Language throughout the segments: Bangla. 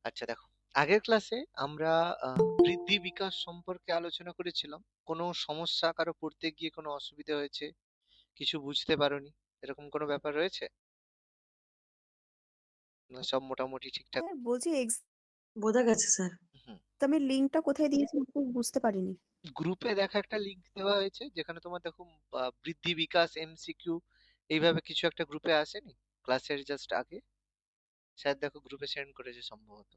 আচ্ছা দেখো, আগের ক্লাসে আমরা বৃদ্ধি বিকাশ সম্পর্কে আলোচনা করেছিলাম। কোনো সমস্যা কারো পড়তে গিয়ে কোনো অসুবিধা হয়েছে, কিছু বুঝতে পারোনি, এরকম কোনো ব্যাপার রয়েছে? না সব মোটামুটি ঠিকঠাক? স্যার বলছি বোঝা গেছে স্যার। হুম। আমি লিঙ্কটা কোথায় দিয়েছেন একটু বুঝতে পারিনি। গ্রুপে দেখা একটা লিংক দেওয়া হয়েছে, যেখানে তোমার দেখো বৃদ্ধি বিকাশ এমসিকিউ এইভাবে কিছু একটা গ্রুপে আসেনি ক্লাসের জাস্ট আগে? স্যার দেখো গ্রুপে সেন্ড করেছে সম্ভবত।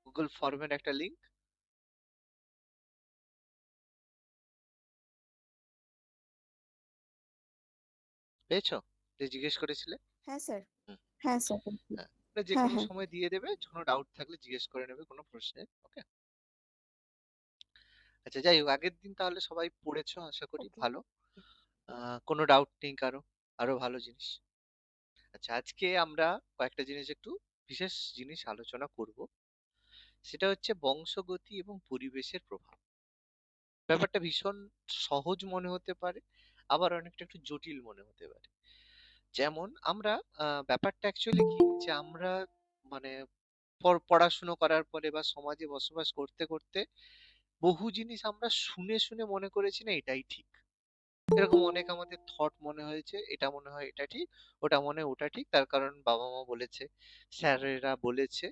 গুগল ফর্মের একটা লিংক পেয়েছো? যে জিজ্ঞেস করেছিলে। হ্যাঁ স্যার। হুম। হ্যাঁ স্যার বলছি। হ্যাঁ, ওটা যে হ্যাঁ কোনো হ্যাঁ। সময় দিয়ে দেবে, কোনো ডাউট থাকলে জিজ্ঞেস করে নেবে কোনো প্রশ্নে। ওকে। আচ্ছা যাই হোক, আগের দিন তাহলে সবাই পড়েছো আশা করি ওকে। ভালো। কোনো ডাউট নেই কারো? আরো ভালো জিনিস। আচ্ছা, আজকে আমরা কয়েকটা জিনিস, একটু বিশেষ জিনিস আলোচনা করব। সেটা হচ্ছে বংশগতি এবং পরিবেশের প্রভাব। ব্যাপারটা ভীষণ সহজ মনে হতে পারে, আবার অনেকটা একটু জটিল মনে হতে পারে। যেমন আমরা ব্যাপারটা অ্যাকচুয়ালি কি, যে আমরা মানে পড়াশুনো করার পরে বা সমাজে বসবাস করতে করতে বহু জিনিস আমরা শুনে শুনে মনে করেছি না এটাই ঠিক। এরকম অনেক আমাদের থট মনে হয়েছে, এটা মনে হয় এটা ঠিক, ওটা মনে হয় ওটা ঠিক, তার কারণ বাবা মা বলেছে, স্যারেরা বলেছে,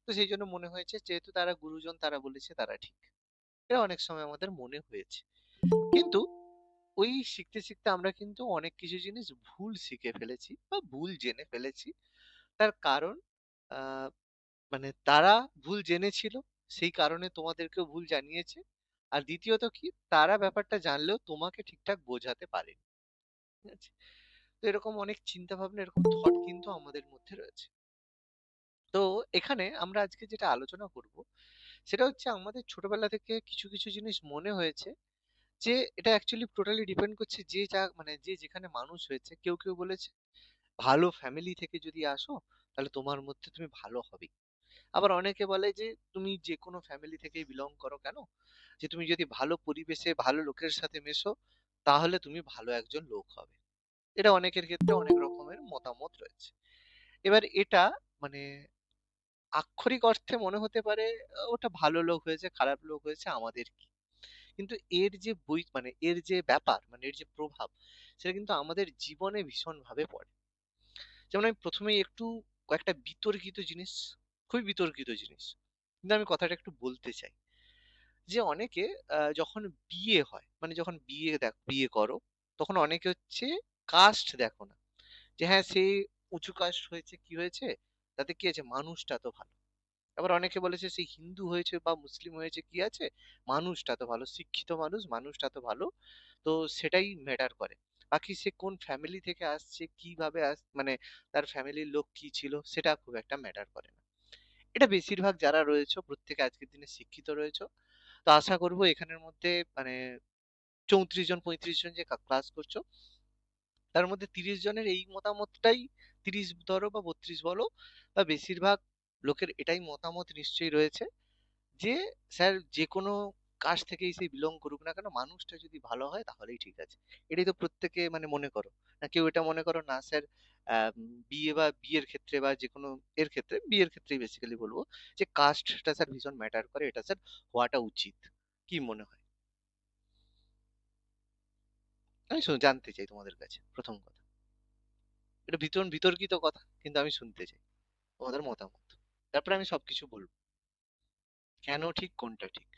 তো সেই জন্য মনে হয়েছে যেহেতু তারা গুরুজন তারা বলেছে তারা ঠিক। এটা অনেক সময় আমাদের মনে হয়েছে। কিন্তু ওই শিখতে শিখতে আমরা কিন্তু অনেক কিছু জিনিস ভুল শিখে ফেলেছি বা ভুল জেনে ফেলেছি। তার কারণ মানে তারা ভুল জেনেছিল, সেই কারণে তোমাদেরকেও ভুল জানিয়েছে। আর দ্বিতীয়ত কি, তারা ব্যাপারটা জানলেও তোমাকে ঠিকঠাক বোঝাতে পারেনি। ঠিক আছে? তো এরকম অনেক চিন্তা ভাবনা, এরকম থট কিন্তু আমাদের মধ্যে রয়েছে। তো এখানে আমরা আজকে যেটা আলোচনা করব, সেটা হচ্ছে আমাদের ছোটবেলা থেকে কিছু কিছু জিনিস মনে হয়েছে, যে এটা অ্যাকচুয়ালি টোটালি ডিপেন্ড করছে যে যা মানে যে যেখানে মানুষ হয়েছে। কেউ কেউ বলেছে ভালো ফ্যামিলি থেকে যদি আসো তাহলে তোমার মধ্যে তুমি ভালো হবে। আবার অনেকে বলে যে তুমি যে কোনো ফ্যামিলি থেকেই বিলং করো কেন, যে তুমি যদি ভালো পরিবেশে ভালো লোকের সাথে মেশো তাহলে তুমি ভালো একজন লোক হবে। এটা অনেকের ক্ষেত্রে অনেক রকমের মতামত রয়েছে। এবার এটা মানে আক্ষরিক অর্থে মনে হতে পারে ওটা ভালো লোক হয়েছে খারাপ লোক হয়েছে আমাদের কি, কিন্তু এর যে মানে এর যে ব্যাপার, মানে এর যে প্রভাব, সেটা কিন্তু আমাদের জীবনে ভীষণ ভাবে পড়ে। যেমন আমি প্রথমেই একটু কয়েকটা বিতর্কিত জিনিস, খুবই বিতর্কিত জিনিস, কিন্তু আমি কথাটা একটু বলতে চাই। যে অনেকে যখন বিয়ে হয়, মানে যখন বিয়ে করো, তখন অনেকে হচ্ছে কাস্ট দেখো না, যে হ্যাঁ সে উঁচু কাস্ট হয়েছে কি হয়েছে, তাতে কি আছে মানুষটা তো ভালো। আবার অনেকে বলেছে সে হিন্দু হয়েছে বা মুসলিম হয়েছে কি আছে, মানুষটা তো ভালো, শিক্ষিত মানুষ, মানুষটা তো ভালো। তো সেটাই ম্যাটার করে। বাকি সে কোন ফ্যামিলি থেকে আসছে, কিভাবে মানে তার ফ্যামিলির লোক কি ছিল, সেটা খুব একটা ম্যাটার করে না। এটা বেশিরভাগ যারা রয়েছে প্রত্যেকে আজকের দিনে শিক্ষিত রয়েছে। তো আশা করবো এখানের মধ্যে মানে 34 জন 35 জন যে ক্লাস করছো, তার মধ্যে 30 জনের এই মতামতটাই, 30 ধরো বা 32 বলো, বা বেশিরভাগ লোকের এটাই মতামত নিশ্চয়ই রয়েছে, যে স্যার যে কোনো কাস্ট থেকেই সে বিলং করুক না কেন, মানুষটা যদি ভালো হয় তাহলেই ঠিক আছে। এটাই তো প্রত্যেকে মানে মনে করো, না কেউ এটা মনে করো না স্যার? বিয়ে বা বিয়ের ক্ষেত্রে বা যে কোনো এর ক্ষেত্রে, বিয়ের ক্ষেত্রেই বেসিক্যালি বলবো, যে কাস্টটা স্যার ভীষণ ম্যাটার করে, এটা স্যার হওয়াটা উচিত। কি মনে হয়? আমি জানতে চাই তোমাদের কাছে প্রথম কথা। এটা ভীষণ বিতর্কিত কথা, কিন্তু আমি শুনতে চাই তোমাদের মতামত। তারপরে আমি সবকিছু বলবো, কেন ঠিক কোনটা ঠিক।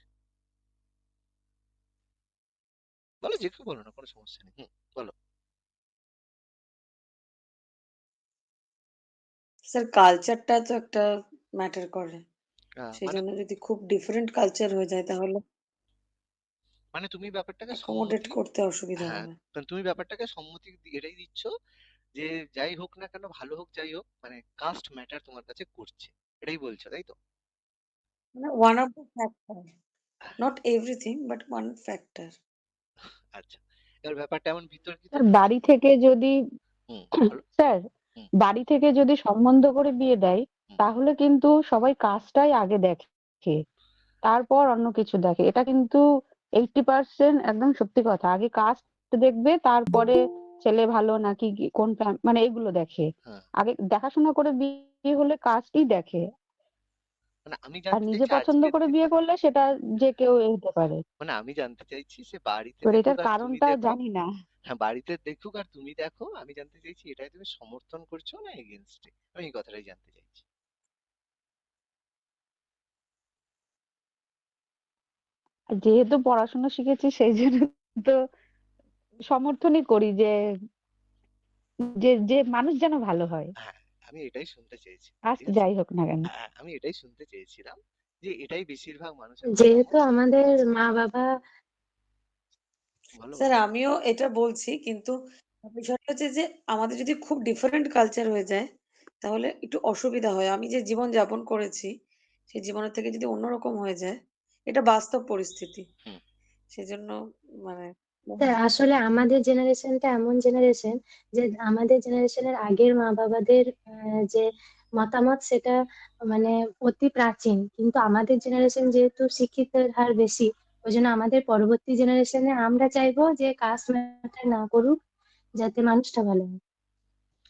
বলো, যে কেউ বলো, না কোনো সমস্যা নেই। বলো। স্যার কালচারটা তো একটা ম্যাটার করে। সেই মানে জন্য যদি খুব ডিফারেন্ট কালচার হয়ে যায় তাহলে মানে তুমি ব্যাপারটাকে অ্যাকোমোডেট সম্মতি, করতে অসুবিধা হ্যাঁ, হবে। কারণ তুমি ব্যাপারটাকে সম্মতি এটাই দিচ্ছ, যে যাই হোক না কেন, ভালো হোক যাই হোক, মানে কাস্ট ম্যাটার তোমার কাছে করছে, এটাই বলছো তাই তো? মানে one of the factor, not everything but one factor. আচ্ছা, এবার ব্যাপারটা এমন বিতর্কিত স্যার কেন? বাড়ি থেকে যদি বলো। স্যার হুম। বাড়ি থেকে যদি সম্বন্ধ করে বিয়ে দেয় হুম। তাহলে কিন্তু সবাই কাজটাই আগে দেখে, তারপর অন্য কিছু দেখে। এটা কিন্তু 80% একদম সত্যি কথা। আগে কাস্ট দেখবে, তারপরে ছেলে ভালো নাকি কোন মানে এগুলো দেখে। হ্যাঁ, আগে দেখাশোনা করে বিয়ে হলে কাস্টই দেখে। মানে আমি আর জানতে নিজে চাইছি পছন্দ আজকের করে দিনে, বিয়ে করলে সেটা যে কেউ হতে পারে। মানে আমি জানতে চাইছি সে বাড়িতে এবার দেখুক এটার আর তুমি কারণটা দেখো। জানি না। হ্যাঁ, বাড়িতে দেখুক আর তুমি দেখো, আমি জানতে চাইছি এটাই তুমি সমর্থন করছো না এগেনস্টে, আমি এই কথাটাই জানতে চাইছি। আর যেহেতু পড়াশোনা শিখেছি সেই জন্য তো সমর্থনই করি যে যে যে মানুষ যেন ভালো হয়। হ্যাঁ, আমি এটাই শুনতে চেয়েছি, কাস্ট ঠিক আছে। যাই হোক না কেন। হ্যাঁ, আমি এটাই শুনতে চেয়েছিলাম যে এটাই বেশিরভাগ মানুষের যেহেতু মতামত। আমাদের মা-বাবা বলো স্যার বলো। আমিও এটা বলছি, কিন্তু বিষয়টা হচ্ছে যে আমাদের যদি খুব ডিফারেন্ট কালচার হয়ে যায় তাহলে একটু অসুবিধা হয়। আমি যে জীবন যাপন করেছি সেই জীবনের থেকে যদি অন্যরকম হয়ে যায়, এটা বাস্তব পরিস্থিতি। হুম। সেজন্য মানে স্যার আসলে আমাদের জেনারেশনটা এমন জেনারেশন যে আমাদের জেনারেশনের আগের মা-বাবাদের যে মতামত সেটা মানে অতি প্রাচীন, কিন্তু আমাদের জেনারেশন যেহেতু শিক্ষিতের হার বেশি, ওই জন্য আমাদের পরবর্তী জেনারেশনে আমরা চাইবো যে কাস্ট ম্যাটার না করুক, যাতে মানুষটা ভালো হয়।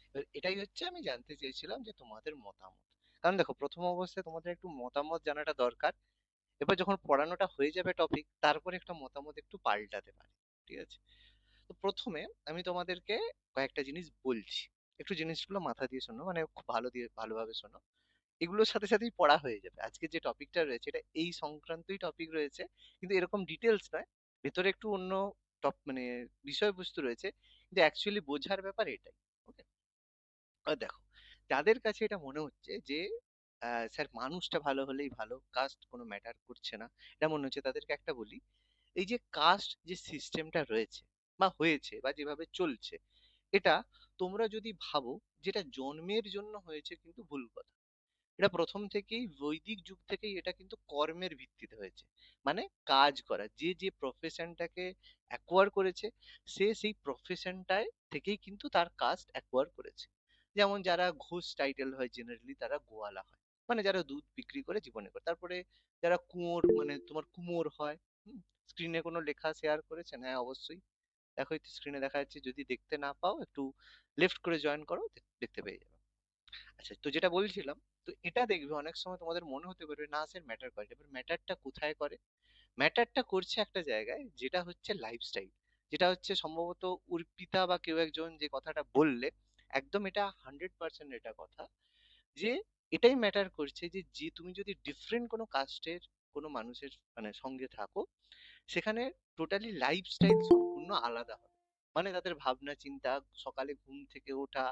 এবার এটাই হচ্ছে আমি জানতে চেয়েছিলাম যে তোমাদের মতামত। কারণ দেখো, প্রথম অবস্থায় তোমাদের একটু মতামত জানাটা দরকার। এবার যখন পড়ানোটা হয়ে যাবে টপিক, তারপরে একটা মতামত একটু পাল্টাতে পারে, ঠিক আছে। তো প্রথমে আমি তোমাদেরকে কয়েকটা জিনিস বলছি, একটু জিনিসগুলো মাথা দিয়ে শোনো, মানে খুব ভালোভাবে শোনো। এগুলোর সাথে সাথেই পড়া হয়ে যাবে। আজকে যে টপিকটা রয়েছে এটা এই সংক্রান্তই টপিক রয়েছে, কিন্তু এরকম ডিটেলস নয়। ভেতরে একটু অন্য মানে বিষয়বস্তু রয়েছে, কিন্তু অ্যাকচুয়ালি বোঝার ব্যাপার এটাই। ওকে। দেখো, যাদের কাছে এটা মনে হচ্ছে যে স্যার মানুষটা ভালো হলেই ভালো, কাস্ট কোনো ম্যাটার করছে না, এটা মনে হচ্ছে, তাদেরকে একটা বলি, এই যে কাস্ট যে সিস্টেমটা রয়েছে বা হয়েছে বা যেভাবে চলছে, এটা তোমরা যদি ভাবো যেটা জন্মের জন্য হয়েছে, কিন্তু ভুল কথা। এটা প্রথম থেকেই বৈদিক যুগ থেকেই এটা কিন্তু কর্মের ভিত্তিতে হয়েছে। মানে কাজ করা, যে যে প্রফেশনটাকে অ্যাকোয়ার করেছে, সে সেই প্রফেশনটায় থেকেই কিন্তু তার কাস্ট অ্যাকোয়ার করেছে। যেমন যারা ঘোষ টাইটেল হয় জেনারেলি তারা গোয়ালা হয়, মানে যারা দুধ বিক্রি করে জীবনে করে। তারপরে যারা কুঁয়োর, মানে তোমার কুমোর হয়। স্ক্রিনে কোনো লেখা শেয়ার করেছেন? হ্যাঁ, অবশ্যই। দেখো, স্ক্রিনে দেখা যাচ্ছে, যদি দেখতে না পাও একটু লেফট করে জয়েন করো, দেখতে পেয়ে যাবে। আচ্ছা, তো যেটা বলছিলাম, তো এটা দেখবে অনেক সময় তোমাদের মনে হতে পারে না স্যার ম্যাটার করে, এবার ম্যাটারটা কোথায় করে? ম্যাটারটা করছে একটা জায়গায়, যেটা হচ্ছে লাইফস্টাইল। যেটা হচ্ছে সম্ভবত অর্পিতা বা কেউ একজন যে কথাটা বললে, একদম এটা 100% এটা কথা, যে এটাই ম্যাটার করছে যে যে তুমি যদি ডিফারেন্ট কোনো কাস্টের কোনো মানুষের মানে সঙ্গে থাকো, সেখানে টোটালি লাইফস্টাইল সম্পূর্ণ আলাদা হবে। মানে তাদের ভাবনা চিন্তা, সকালে ঘুম থেকে ওঠা,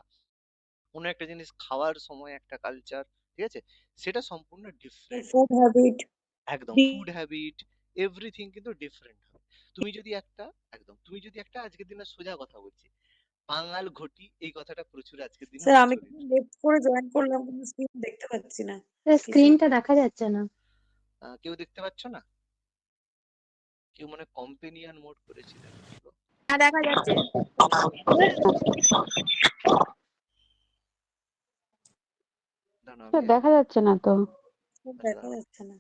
কোনো একটা জিনিস খাওয়ার সময় একটা কালচার, ঠিক আছে, সেটা সম্পূর্ণ ডিফারেন্ট। Food habit. একদম ফুড হ্যাবিট, এভরিথিং কিন্তু ডিফারেন্ট হবে। তুমি যদি একটা, একদম তুমি যদি একটা, আজকের দিনে সোজা কথা বলছি, বাঙাল ঘটি, এই কথাটা প্রচুর আজকের দিনে স্যার আমি প্রচলিত। লেফট করে জয়েন করলাম, কিন্তু স্ক্রিন দেখতে পাচ্ছি না কিছুই। স্ক্রিনটা দেখা যাচ্ছে না। কেউ দেখতে পাচ্ছ না? কেউ মনে কম্পেনিয়ন মোড করেছিলেন কি গো? হ্যাঁ দেখা যাচ্ছে। দাঁড়াও, আমি দেখা যাচ্ছে না তো। আচ্ছা, দেখা দাঁড়াও। যাচ্ছে না।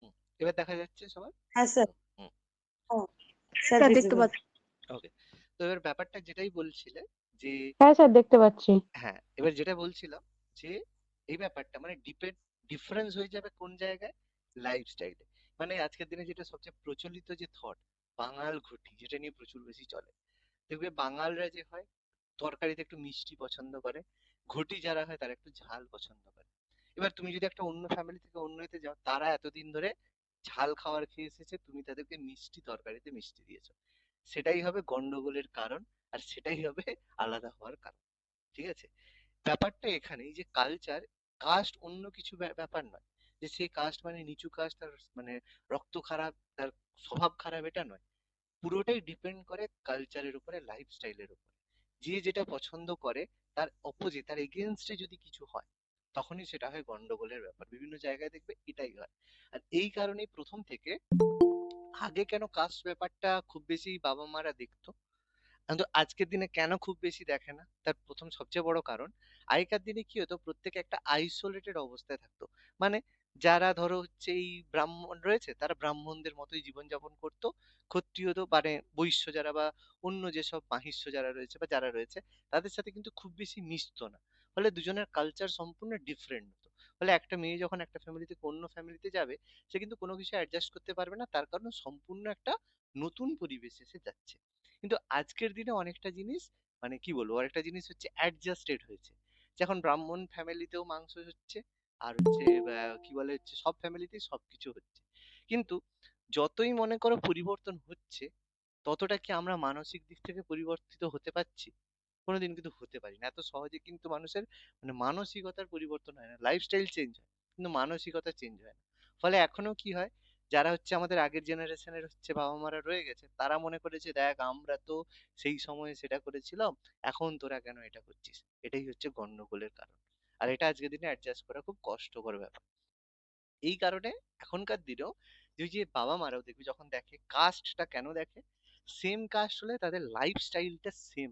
হুম, এবার দেখা যাচ্ছে সবার? হ্যাঁ স্যার। হুম। হ্যাঁ স্যার, স্যার দেখতে ভিজিবল। পাচ্ছি। ওকে। তো এবার ব্যাপারটা যেটাই বলছিলে, যে হ্যাঁ স্যার, দেখতে পাচ্ছি। হ্যাঁ, এবার যেটা বলছিলাম, যে এই ব্যাপারটা মানে ডিফারেন্স হয়ে যাবে কোন জায়গায়? লাইফস্টাইলে। মানে আজকের দিনে যেটা সবচেয়ে প্রচলিত যে থট, বাঙাল ঘটি, যেটা নিয়ে প্রচুর বেশি চলে, দেখবে বাঙালরা যে হয় তরকারিতে একটু মিষ্টি পছন্দ করে, ঘটি যারা হয় তারা একটু ঝাল পছন্দ করে। এবার তুমি যদি একটা অন্য ফ্যামিলি থেকে অন্য এতে যাও, তারা এতদিন ধরে ঝাল খাবার খেয়ে এসেছে, তুমি তাদেরকে মিষ্টি তরকারিতে মিষ্টি দিয়েছো, সেটাই হবে গন্ডগোলের কারণ, আর সেটাই হবে আলাদা হওয়ার কারণ, ঠিক আছে। ব্যাপারটা এখানেই যে কালচার, কাস্ট অন্য কিছু ব্যাপার নয়, যে সেই কাস্ট মানে নিচু কাস্ট, তার মানে রক্ত খারাপ, তার স্বভাব খারাপ, এটা নয়। পুরোটাই ডিপেন্ড করে কালচারের উপরে, লাইফস্টাইলের উপরে। যে যেটা পছন্দ করে, তার অপোজিট, তার এগেনস্টে যদি কিছু হয়, তখনই সেটা হয় গন্ডগোলের ব্যাপার। বিভিন্ন জায়গায় দেখবে এটাই হয়। আর এই কারণেই প্রথম থেকে আগে কেন কাস্ট ব্যাপারটা খুব বেশি বাবা মারা দেখতো, কিন্তু আজকের দিনে কেন খুব বেশি দেখে না, তার প্রথম সবচেয়ে বড় কারণ, আগেকার দিনে কি হতো, প্রত্যেকে একটা আইসোলেটেড অবস্থায় থাকতো। মানে যারা ধরো হচ্ছে এই ব্রাহ্মণ রয়েছে তারা ব্রাহ্মণদের মতোই জীবনযাপন করতো, ক্ষত্রিয় তো মানে বৈশ্য যারা বা অন্য যেসব মাহিষ্য যারা রয়েছে বা যারা রয়েছে তাদের সাথে কিন্তু খুব বেশি মিশতো না। ফলে দুজনের কালচার সম্পূর্ণ ডিফারেন্ট হতো। ফলে একটা মেয়ে যখন একটা ফ্যামিলি থেকে অন্য ফ্যামিলিতে যাবে, সে কিন্তু কোনো কিছু অ্যাডজাস্ট করতে পারবে না, তার কারণ সম্পূর্ণ একটা নতুন পরিবেশে সে যাচ্ছে। কিন্তু আজকের দিনে অনেকটা জিনিস মানে কি বলবো, অনেকটা জিনিস হচ্ছে অ্যাডজাস্টেড হয়েছে। যখন ব্রাহ্মণ ফ্যামিলিতেও মাংস হচ্ছে, আর হচ্ছে কি বলে হচ্ছে সব ফ্যামিলিতেই সবকিছু হচ্ছে। কিন্তু যতই মনে করো পরিবর্তন হচ্ছে, ততটা কি আমরা মানসিক দিক থেকে পরিবর্তিত হতে পারছি? কোনোদিন কিন্তু হতে পারি না। এত সহজে কিন্তু মানুষের মানে মানসিকতার পরিবর্তন হয় না, লাইফস্টাইল চেঞ্জ হয় কিন্তু মানসিকতা চেঞ্জ হয় না। ফলে এখনো কি হয়, যারা হচ্ছে আমাদের আগের জেনারেশনের হচ্ছে বাবা মারা রয়ে গেছে, তারা মনে করেছে দেখ আমরা তো সেই সময়ে সেটা করেছিলাম, এখন তোরা কেন এটা করছিস। এটাই হচ্ছে গন্ডগোলের কারণ। আর এটা আজকের দিনে অ্যাডজাস্ট করা খুব কষ্টকর ব্যাপার। এই কারণে এখনকার দিনেও যে ওই যে বাবা মারাও দেখবি যখন দেখে কাস্টটা কেন দেখে, সেম কাস্ট হলে তাদের লাইফস্টাইলটা সেম,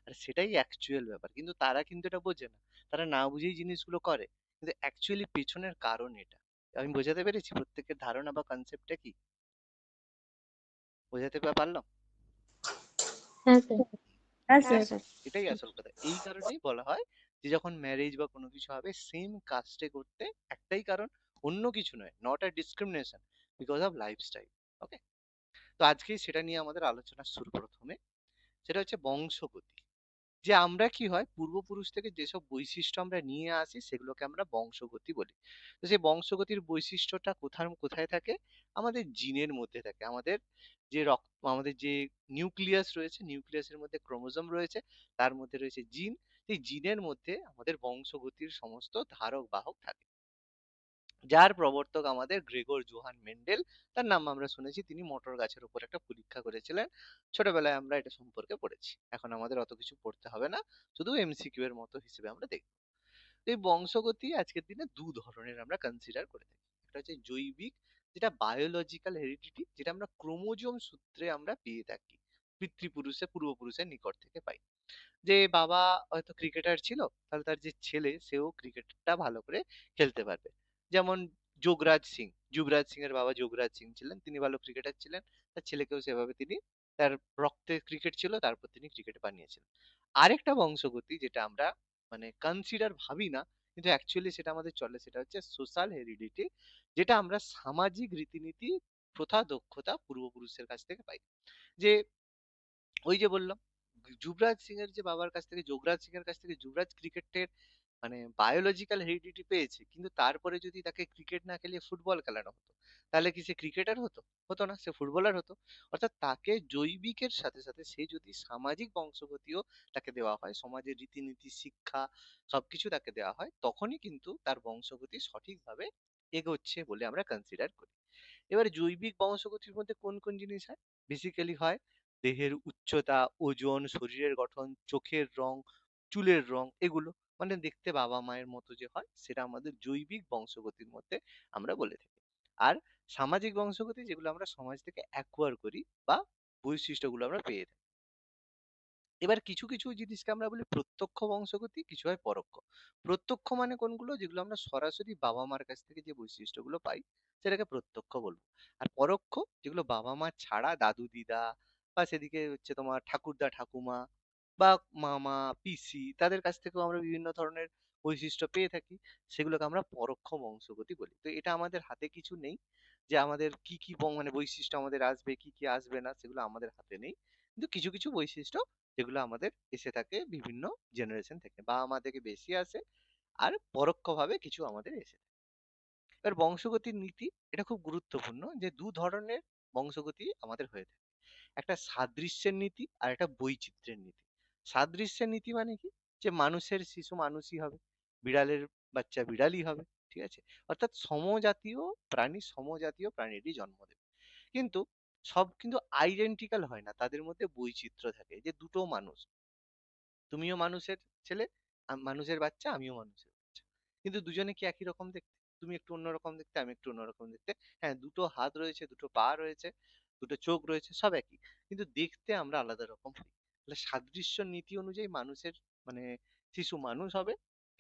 আর সেটাই অ্যাকচুয়াল ব্যাপার। কিন্তু তারা কিন্তু এটা বোঝে না, তারা না বুঝেই জিনিসগুলো করে। কিন্তু অ্যাকচুয়ালি পেছনের কারণ এটা। আমি বোঝাতে পেরেছি প্রত্যেকের ধারণা বা কনসেপ্টটা কি, বোঝাতে পারলাম? হ্যাঁ স্যার। হ্যাঁ হ্যাঁ স্যার। স্যার। এটাই আসল কথা। এই কারণেই বলা হয় যে যখন ম্যারেজ বা কোনো কিছু হবে সেম কাস্টে করতে, একটাই কারণ, অন্য কিছু নয়, not a discrimination, because of lifestyle. Okay, তো আজকেই সেটা নিয়ে আমাদের আলোচনা শুরু। প্রথমে সেটা হচ্ছে বংশগতি। যে আমরা কি হয় পূর্বপুরুষ থেকে যেসব বৈশিষ্ট্য আমরা নিয়ে আসি সেগুলোকে আমরা বংশগতি বলি। তো সেই বংশগতির বৈশিষ্ট্যটা কোথায় থাকে? আমাদের জিনের মধ্যে থাকে। আমাদের যে রক্ত, আমাদের যে নিউক্লিয়াস রয়েছে, নিউক্লিয়াসের মধ্যে ক্রোমোজোম রয়েছে, তার মধ্যে রয়েছে জিন। এই জিনের মধ্যে আমাদের বংশগতির সমস্ত ধারক বাহক থাকে, যার প্রবর্তক আমাদের গ্রেগর জোহান মেন্ডেল। তার নাম আমরা শুনেছি, তিনি মটর গাছের উপর একটা পরীক্ষা করেছিলেন। ছোটবেলায় আমরা এটা সম্পর্কে পড়েছি, এখন আমাদের অত কিছু পড়তে হবে না, শুধু এমসিকিউ এর মতো হিসেবে আমরা দেখব। এই বংশগতি আজকের দিনে দু ধরনের আমরা কনসিডার করে থাকি। একটা হচ্ছে জৈবিক, যেটা বায়োলজিক্যাল হেরিডিটি, যেটা আমরা ক্রোমোজোম সূত্রে আমরা পেয়ে থাকি, পিতৃপুরুষে পূর্বপুরুষের নিকট থেকে পাই। যে বাবা হয়তো ক্রিকেটার ছিল, তাহলে তার যে ছেলে সেও ক্রিকেটটা ভালো করে খেলতে পারবে। যেমন যোগরাজ সিং, যুবরাজ সিং এর বাবা যোগরাজ সিং ছিলেন, তিনি ভালো ক্রিকেটার ছিলেন, তার ছেলেকেও সেভাবে তিনি, তার রক্তে ক্রিকেট ছিল, তারপর তিনি ক্রিকেট বানিয়েছিলেন। আরেকটা বংশগতি যেটা আমরা মানে কনসিডার ভাবি না, কিন্তু অ্যাকচুয়ালি সেটা আমাদের চলে, সেটা হচ্ছে সোশ্যাল হেরিডিটি, যেটা আমরা সামাজিক রীতিনীতি, প্রথা, দক্ষতা পূর্বপুরুষের কাছ থেকে পাই। যে ওই যে বললাম, যুবরাজ সিং এর যে বাবার কাছ থেকে, যোগরাজ সিং এর কাছ থেকে যুবরাজ ক্রিকেটের মানে বায়োলজিক্যাল হেরিডিটি পেয়েছে, কিন্তু তারপরে যদি তাকে ক্রিকেট না খেলিয়ে ফুটবল খেলানো হতো, তাহলে কি সে ক্রিকেটার হতো? হতো না, সে ফুটবলার হতো। অর্থাৎ তাকে জৈবিকের সাথে সাথে সে যদি সামাজিক বংশগতিও তাকে দেওয়া হয়, সমাজের রীতিনীতি, শিক্ষা, সবকিছু তাকে দেওয়া হয়, তখনই কিন্তু তার বংশগতি সঠিকভাবে এগোচ্ছে বলে আমরা কনসিডার করি। এবারে জৈবিক বংশগতির মধ্যে কোন কোন জিনিস হয়? বেসিক্যালি হয় দেহের উচ্চতা, ওজন, শরীরের গঠন, চোখের রং, চুলের রং, এগুলো মানে দেখতে বাবা মায়ের মতো যে হয়, সেটা আমাদের জৈবিক বংশগতির মধ্যে আমরা বলে থাকি। আর সামাজিক বংশগতি, যেগুলো আমরা সমাজ থেকে অ্যাকোয়ার করি বা বৈশিষ্ট্যগুলো আমরা পেয়ে থাকি। এবার কিছু কিছু জিনিসকে আমরা বলি প্রত্যক্ষ বংশগতি, কিছু হয় পরোক্ষ। প্রত্যক্ষ মানে কোনগুলো? যেগুলো আমরা সরাসরি বাবা মার কাছ থেকে যে বৈশিষ্ট্যগুলো পাই, সেটাকে প্রত্যক্ষ বলবো। আর পরোক্ষ, যেগুলো বাবা মা ছাড়া দাদু দিদা বা সেদিকে হচ্ছে তোমার ঠাকুরদা ঠাকুমা বা মামা পিসি, তাদের কাছ থেকেও আমরা বিভিন্ন ধরনের বৈশিষ্ট্য পেয়ে থাকি, সেগুলোকে আমরা পরোক্ষ বংশগতি বলি। তো এটা আমাদের হাতে কিছু নেই যে আমাদের কি কি মানে বৈশিষ্ট্য আমাদের আসবে, কি কি আসবে না, সেগুলো আমাদের হাতে নেই। কিন্তু কিছু কিছু বৈশিষ্ট্য যেগুলো আমাদের এসে থাকে বিভিন্ন জেনারেশন থেকে, বা আমাদেরকে বেশি আসে, আর পরোক্ষভাবে কিছু আমাদের এসে থাকে। এবার বংশগতির নীতি, এটা খুব গুরুত্বপূর্ণ যে দু ধরনের বংশগতি আমাদের হয়ে থাকে। একটা সাদৃশ্যের নীতি আর একটা বৈচিত্র্যের নীতি। সাদৃশ্যের নীতি মানে কি? যে মানুষের শিশু মানুষই হবে, বিড়ালের বাচ্চা বিড়ালই হবে, ঠিক আছে? অর্থাৎ সমজাতীয় প্রাণী সমজাতীয় প্রাণীরই জন্ম দেবে। কিন্তু সব কিন্তু আইডেন্টিক্যাল হয় না, তাদের মধ্যে বৈচিত্র্য থাকে। যে দুটো মানুষ, তুমিও মানুষের ছেলে, মানুষের বাচ্চা, আমিও মানুষের বাচ্চা, কিন্তু দুজনে কি একই রকম দেখতে? তুমি একটু অন্যরকম দেখতে, আমি একটু অন্যরকম দেখতে। হ্যাঁ, দুটো হাত রয়েছে, দুটো পা রয়েছে, দুটো চোখ রয়েছে, সব একই, কিন্তু দেখতে আমরা আলাদা রকম হই। তাহলে সাদৃশ্য নীতি অনুযায়ী মানুষের মানে শিশু মানুষ হবে,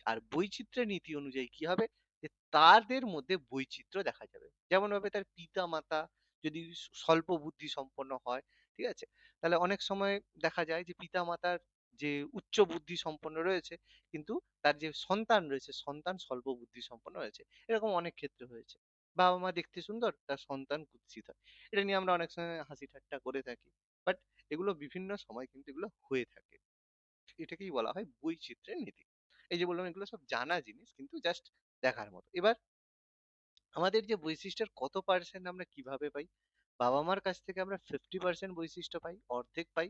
আর বৈচিত্র্যের নীতি অনুযায়ী কি হবে, যে তাদের মধ্যে বৈচিত্র্য দেখা যাবে। যেমন ভাবে তার পিতা মাতা যদি স্বল্প বুদ্ধি সম্পন্ন হয়, ঠিক আছে, তাহলে অনেক সময় দেখা যায় যে পিতা মাতার যে উচ্চ বুদ্ধি সম্পন্ন রয়েছে, কিন্তু তার যে সন্তান রয়েছে সন্তান স্বল্প বুদ্ধি সম্পন্ন হয়েছে, এরকম অনেক ক্ষেত্রে হয়েছে। বাবা মা দেখতে সুন্দর, তার সন্তান কুৎসিত হয়। এটা নিয়ে আমরা অনেক সময় হাসি ঠাট্টা করে থাকি, বাট এগুলো বিভিন্ন সময় কিন্তু এগুলো হয়ে থাকে। এটাকেই বলা হয় বৈচিত্র্যের নীতি। এই যে বললাম, এগুলো সব জানা জিনিস, কিন্তু জাস্ট দেখার মতো। এবার আমাদের যে বৈশিষ্ট্যের কত পার্সেন্ট আমরা কিভাবে পাই? বাবা মার কাছ থেকে আমরা 50% বৈশিষ্ট্য পাই, অর্ধেক পাই।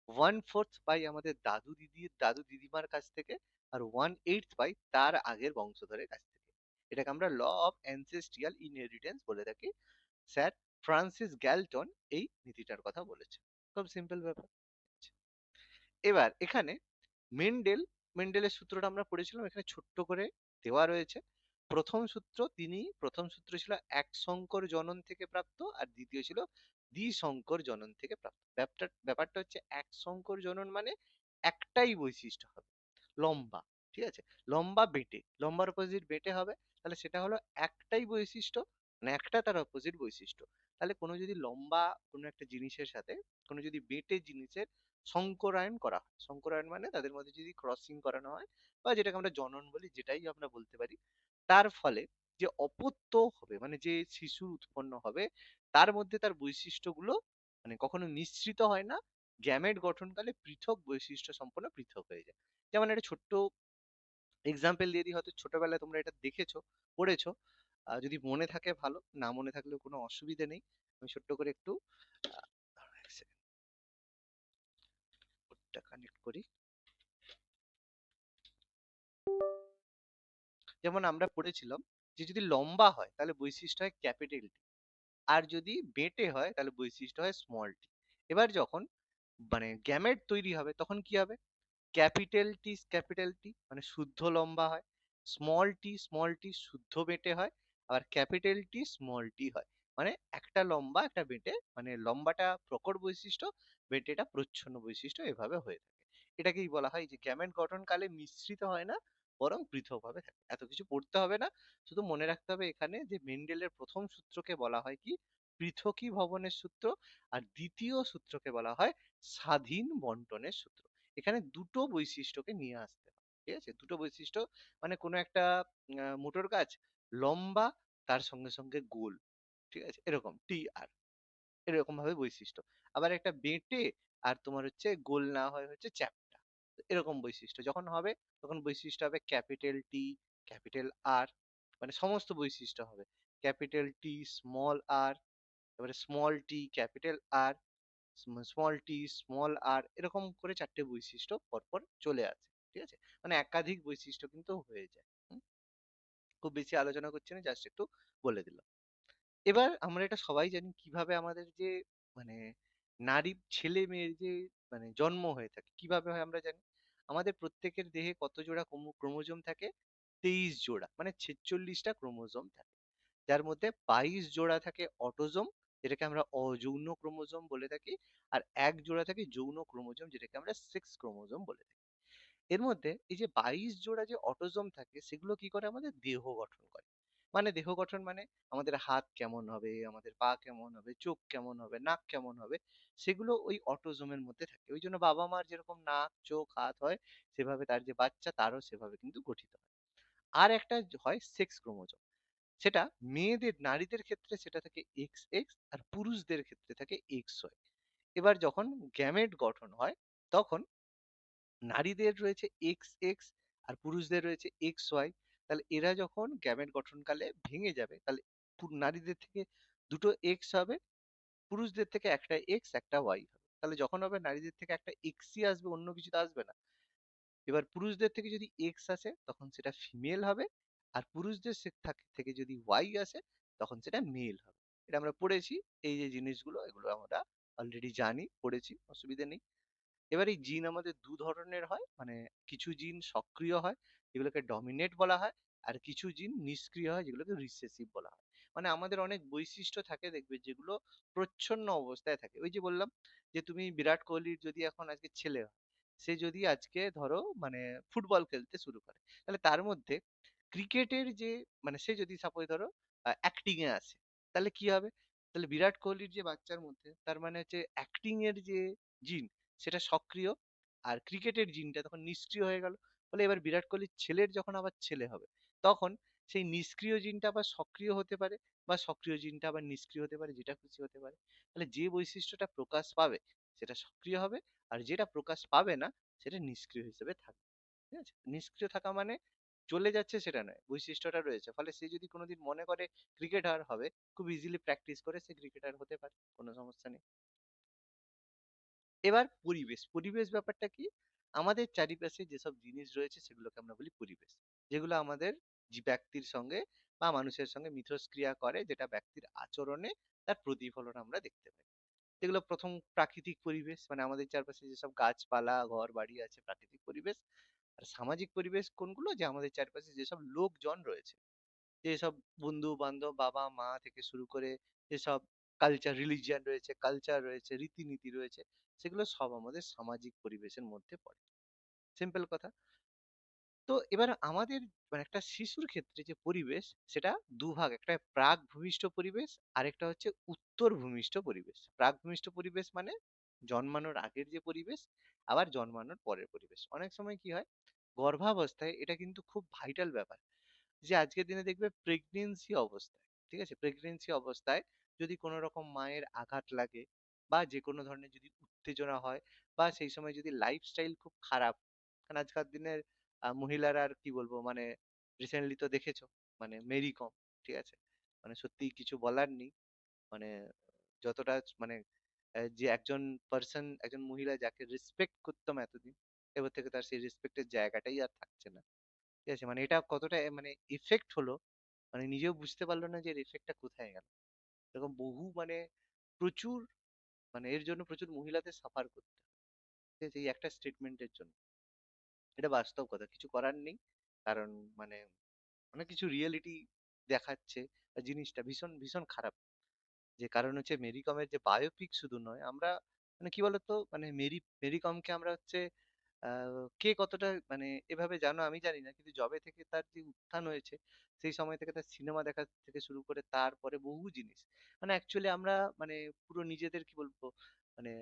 1/4 পাই আমাদের দাদু দিদিমার কাছ থেকে, আর 1/8 পাই তার আগের বংশধরের কাছ থেকে। এটাকে আমরা ল অফ অ্যানসেস্ট্রিয়াল ইনহেরিটেন্স বলে থাকি। স্যার ফ্রান্সিস গ্যালটন এই নীতিটার কথা বলেছে। খুব সিম্পল ব্যাপার। এবার এখানে মেন্ডেলের সূত্রটা আমরা পড়েছিলাম, এখানে ছোট্ট করে দেওয়া রয়েছে। প্রথম সূত্র ছিল এক সংকর জনন থেকে প্রাপ্ত, আর দ্বিতীয় ছিল দ্বিসংকর জনন থেকে প্রাপ্ত। ব্যাপারটা হচ্ছে এক সংকর জনন মানে একটাই বৈশিষ্ট্য হবে, লম্বা, ঠিক আছে, লম্বা বেটে, লম্বার অপোজিট বেটে হবে, তাহলে সেটা হলো একটাই বৈশিষ্ট্য, মানে একটা তার অপোজিট বৈশিষ্ট্য। তাহলে কোনো যদি লম্বা কোনো একটা জিনিসের সাথে কোনো যদি বেটে জিনিসের সংকরায়ন করা হয়, সংকরায়ন মানে তাদের মধ্যে যদি ক্রসিং করানো হয়, বা যেটাকে আমরা জনন বলি, যেটাই আমরা বলতে পারি, তার ফলে যে অপত্য হবে, মানে যে শিশু উৎপন্ন হবে, তার মধ্যে তার বৈশিষ্ট্যগুলো মানে কখনো মিশ্রিত হয় না, গ্যামেট গঠনকালে পৃথক বৈশিষ্ট্য সম্পন্ন পৃথক হয়ে যায়। যেমন একটা ছোট্ট এক্সাম্পল দিয়ে দিই, হয়তো ছোটবেলায় তোমরা এটা দেখেছো, পড়েছো, যদি মনে থাকে ভালো, না মনে থাকলেও কোনো অসুবিধা নেই। আমি ছোট্ট করে একটু এক সেকেন্ড কানেক্ট করি। যেমন আমরা পড়েছিলাম যে যদি লম্বা হয় তাহলে বৈশিষ্ট্য হয় ক্যাপিটাল টি, আর যদি বেঁটে হয় তাহলে বৈশিষ্ট্য হয় স্মল টি। এবার যখন মানে গ্যামেট তৈরি হবে তখন কি হবে, ক্যাপিটাল টি মানে শুদ্ধ লম্বা হয়, স্মল টি শুদ্ধ বেঁটে হয়, আবার ক্যাপিটাল টি স্মল টি হয়, মানে একটা লম্বা একটা বেঁটে, মানে লম্বাটা প্রকট বৈশিষ্ট্য, বেঁটেটা প্রচ্ছন্ন বৈশিষ্ট্য, এভাবে হয়ে থাকে। এটাকেই বলা হয় যে গ্যামেট গঠনকালে মিশ্রিত হয় না, বরং পৃথকভাবে থাকে। এত কিছু পড়তে হবে না, শুধু মনে রাখতে হবে এখানে যে মেন্ডেলের প্রথম সূত্রকে বলা হয় কি, পৃথকী ভবনের সূত্র, আর দ্বিতীয় সূত্রকে বলা হয় স্বাধীন বন্টনের সূত্র। এখানে দুটো বৈশিষ্ট্যকে নিয়ে আসতে হবে, ঠিক আছে, দুটো বৈশিষ্ট্য, মানে কোনো একটা মোটর গাছ লম্বা, তার সঙ্গে সঙ্গে গোল, ঠিক আছে, এরকম টি আর এরকম ভাবে বৈশিষ্ট্য। আবার একটা বেঁটে আর তোমার হচ্ছে গোল না হয় হচ্ছে চ্যাপ্টা, এরকম বৈশিষ্ট্য যখন হবে তখন বৈশিষ্ট্য হবে ক্যাপিটাল টি ক্যাপিটাল আর, মানে সমস্ত বৈশিষ্ট্য হবে ক্যাপিটাল টি স্মল আর, এবারে small T capital R, small T small R, এরকম করে চারটে বৈশিষ্ট্য পরপর চলে আসে, ঠিক আছে, মানে একাধিক বৈশিষ্ট্য কিন্তু হয়ে যায়। খুব বেশি আলোচনা করছি না, জাস্ট একটু বলে দিলাম। এবার আমরা এটা সবাই জানি কিভাবে আমাদের যে মানে নারী ছেলে মেয়ের যে মানে জন্ম হয়ে থাকে কিভাবে হয় আমরা জানি। আমাদের প্রত্যেকের দেহে কত জোড়া ক্রোমোজোম থাকে? 23 জোড়া, মানে 46টা ক্রোমোজোম থাকে, যার মধ্যে 22 জোড়া থাকে অটোজোম, যেটাকে আমরা অযৌন ক্রোমোজোম বলে থাকি, আর 1 জোড়া থাকে যৌন ক্রোমোজোম, যেটাকে আমরা সেক্স ক্রোমোজোম বলে থাকি। এর মধ্যে এই যে 22 জোড়া যে অটোজোম থাকে সেগুলো কি করে আমাদের দেহ গঠন করে। মানে দেহ গঠন মানে আমাদের হাত কেমন হবে, আমাদের পা কেমন হবে, চোখ কেমন হবে, নাক কেমন হবে, সেগুলো ওই অটোজোমের মধ্যে থাকে। ওই জন্য বাবা মার যেরকম নাক চোখ হাত হয়, সেভাবে তার যে বাচ্চা তারও সেভাবে কিন্তু গঠিত হয়। আর একটা হয় সেক্স ক্রোমোজোম, সেটা মেয়েদের নারীদের ক্ষেত্রে সেটা থাকে এক্স এক্স, আর পুরুষদের ক্ষেত্রে থাকে এক্স ওয়াই। এবার যখন গ্যামেট গঠন হয় তখন নারীদের রয়েছে এক্স এক্স আর পুরুষদের রয়েছে এক্স ওয়াই। তাহলে এরা যখন গ্যামেট গঠনকালে ভেঙে যাবে, তাহলে নারীদের থেকে দুটো এক্স হবে, পুরুষদের থেকে একটা এক্স একটা ওয়াই হবে। তাহলে যখন হবে নারীদের থেকে একটা এক্সই আসবে, অন্য কিছু তো আসবে না। এবার পুরুষদের থেকে যদি এক্স আসে তখন সেটা ফিমেল হবে, আর পুরুষদের থেকে যদি ওয়াই আসে তখন সেটা মেল হবে। এটা আমরা পড়েছি, এই যে জিনিসগুলো এগুলো আমরা অলরেডি জানি, পড়েছি, অসুবিধা নেই। এবার এই জিন আমাদের দু ধরনের হয়, মানে কিছু জিন সক্রিয় হয়, যেগুলোকে ডমিনেট বলা হয়, আর কিছু জিন নিষ্ক্রিয় হয় যেগুলোকে রিসেসিভ বলা হয়। মানে আমাদের অনেক বৈশিষ্ট্য থাকে দেখবে যেগুলো প্রচ্ছন্ন অবস্থায় থাকে। ওই যে বললাম যে তুমি বিরাট কোহলির যদি এখন আজকে ছেলে হয়, সে যদি আজকে ধরো মানে ফুটবল খেলতে শুরু করে, তাহলে তার মধ্যে ক্রিকেটের যে মানে সে যদি সাপোজ ধরো অ্যাক্টিং এ আসে, তাহলে কি হবে? তাহলে বিরাট কোহলির যে বাচ্চার মধ্যে তার মানে হচ্ছে অ্যাক্টিং এর যে জিন সেটা সক্রিয়, আর ক্রিকেটের জিনটা তখন নিষ্ক্রিয় হয়ে গেল। ফলে এবার বিরাট কোহলির ছেলের যখন আবার ছেলে হবে, তখন সেই নিষ্ক্রিয় জিনটা আবার সক্রিয় হতে পারে, বা সক্রিয় জিনটা আবার নিষ্ক্রিয় হতে পারে, যেটা খুশি হতে পারে। তাহলে যে বৈশিষ্ট্যটা প্রকাশ পাবে সেটা সক্রিয় হবে, আর যেটা প্রকাশ পাবে না সেটা নিষ্ক্রিয় হিসেবে থাকবে। ঠিক আছে? নিষ্ক্রিয় থাকা মানে চলে যাচ্ছে সেটা নয়, বৈশিষ্ট্যটা রয়েছে। ফলে সে যদি কোনোদিন মনে করে ক্রিকেটার হবে, খুব ইজিলি প্র্যাকটিস করে সে ক্রিকেটার হতে পারে, কোনো সমস্যা নেই। এবার পরিবেশ, পরিবেশ ব্যাপারটা কি? আমাদের চারিপাশে যেসব জিনিস রয়েছে সেগুলোকে আমরা বলি পরিবেশ, যেগুলো আমাদের যে ব্যক্তির সঙ্গে বা মানুষের সঙ্গে মিথস্ক্রিয়া করে, যেটা ব্যক্তির আচরণে তার প্রতিফলন আমরা দেখতে পাই। যেগুলো প্রথম প্রাকৃতিক পরিবেশ, মানে আমাদের চারপাশে যেসব গাছপালা ঘর বাড়ি আছে, প্রাকৃতিক পরিবেশ। আর সামাজিক পরিবেশ কোনগুলো? যে আমাদের চারপাশে যেসব লোকজন রয়েছে, যেসব বন্ধু বান্ধব বাবা মা থেকে শুরু করে যেসব কালচার রিলিজিয়ান রয়েছে, কালচার রয়েছে, রীতিনীতি রয়েছে, সেগুলো সব আমাদের সামাজিক পরিবেশের মধ্যে পড়ে। সিম্পল কথা। তো এবার আমাদের মানে একটা শিশুর ক্ষেত্রে যে পরিবেশ, সেটা দুভাগ, একটা প্রাক ভূমিষ্ঠ পরিবেশ, আরেকটা হচ্ছে উত্তর ভূমিষ্ঠ পরিবেশ। প্রাক ভূমিষ্ঠ পরিবেশ মানে জন্মানোর আগের যে পরিবেশ, আবার জন্মানোর পরের পরিবেশ। অনেক সময় কি হয়, গর্ভাবস্থায় এটা কিন্তু খুব ভাইটাল ব্যাপার, যে আজকের দিনে দেখবে প্রেগনেন্সি অবস্থায়, ঠিক আছে, প্রেগনেন্সি অবস্থায় যদি কোনো রকম মায়ের আঘাত লাগে, বা যে কোনো ধরনের যদি উত্তেজনা হয়, বা সেই সময় যদি লাইফস্টাইল খুব খারাপ, কারণ আজকাল দিনের মহিলারা আর কি বলবো, মানে রিসেন্টলি তো দেখেছো, মানে মেরি কম, ঠিক আছে, মানে সত্যি কিছু বলার নেই। মানে যতটা মানে যে একজন পার্সন, একজন মহিলা যাকে রেসপেক্ট করতাম এতদিন, এবার থেকে তার সেই রেসপেক্টের জায়গাটাই আর থাকছে না। ঠিক আছে, মানে এটা কতটা মানে এফেক্ট হলো, মানে নিজেও বুঝতে পারলো না যে এর এফেক্টটা কোথায় গেল। এরকম বহু মানে প্রচুর, মানে এর জন্য প্রচুর মহিলাদের সাফার করতে হয়, ঠিক আছে, এই একটা স্টেটমেন্টের জন্য। এটা বাস্তব কথা, কিছু করার নেই। কারণ মানে অনেক কিছু রিয়েলিটি দেখাচ্ছে, আর জিনিসটা ভীষণ ভীষণ খারাপ। যে কারণ হচ্ছে মেরি কমের যে বায়োপিক শুধু নয়, আমরা মানে কি বলতো, মানে মেরি মেরি কমকে আমরা হচ্ছে কে কতটা মানে এভাবে জানো আমি জানি না, কিন্তু যবে থেকে তার যে উত্থান হয়েছে, সেই সময় থেকে তার সিনেমা দেখা থেকে শুরু করে তারপরে বহু জিনিস, মানে অ্যাকচুয়ালি আমরা মানে পুরো নিজেদের কি বলবো, মানে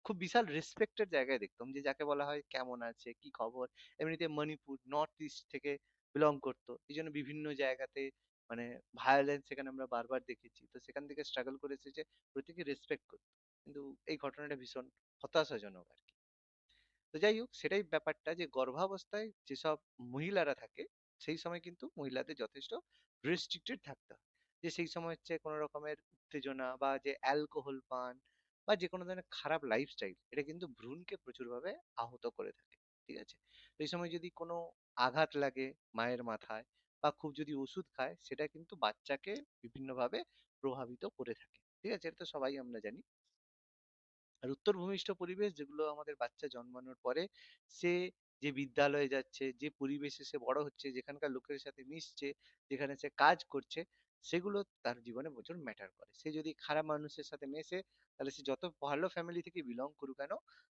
খুব বিশাল রেসপেক্টের জায়গায় দেখতাম, যে যাকে বলা হয় কেমন আছে কি খবর। এমনিতে মণিপুর নর্থ ইস্ট থেকে বিলং করতো, এই জন্য বিভিন্ন জায়গাতে মানে ভায়োলেন্স সেখানে আমরা বারবার দেখেছি, তো সেখান থেকে স্ট্রাগল করে এসেছে, প্রত্যেকে রেসপেক্ট করতো। কিন্তু এই ঘটনাটা ভীষণ হতাশাজনক আর কি। তো যাই হোক, সেটাই ব্যাপারটা, যে গর্ভাবস্থায় যেসব মহিলারা থাকে, সেই সময় কিন্তু মহিলাদের যথেষ্ট রেস্ট্রিক্টেড থাকতে হয়। যে সেই সময় হচ্ছে কোনো রকমের উত্তেজনা, বা যে অ্যালকোহল পান, বা যে কোনো ধরনের খারাপ লাইফস্টাইল, এটা কিন্তু ভ্রূণকে প্রচুরভাবে আহত করে থাকে। ঠিক আছে? তো এই সময় যদি কোনো আঘাত লাগে মায়ের মাথায়, বা খুব যদি ওষুধ খায়, সেটা কিন্তু বাচ্চাকে বিভিন্নভাবে প্রভাবিত করে থাকে। ঠিক আছে, এটা তো সবাই আমরা জানি। আর উত্তর ভূমিষ্ঠ পরিবেশ, যেগুলো আমাদের বাচ্চা জন্মানোর পরে সে যে বিদ্যালয়ে যাচ্ছে, যে পরিবেশে সে বড় হচ্ছে, যেখানকার লোকের সাথে মিশছে, যেখানে সে কাজ করছে, সেগুলো তার জীবনে প্রচুর ম্যাটার করে। সে যদি খারাপ মানুষের সাথে মেশে, তাহলে সে যত ভালো ফ্যামিলি থেকে বিলং করুক কেন,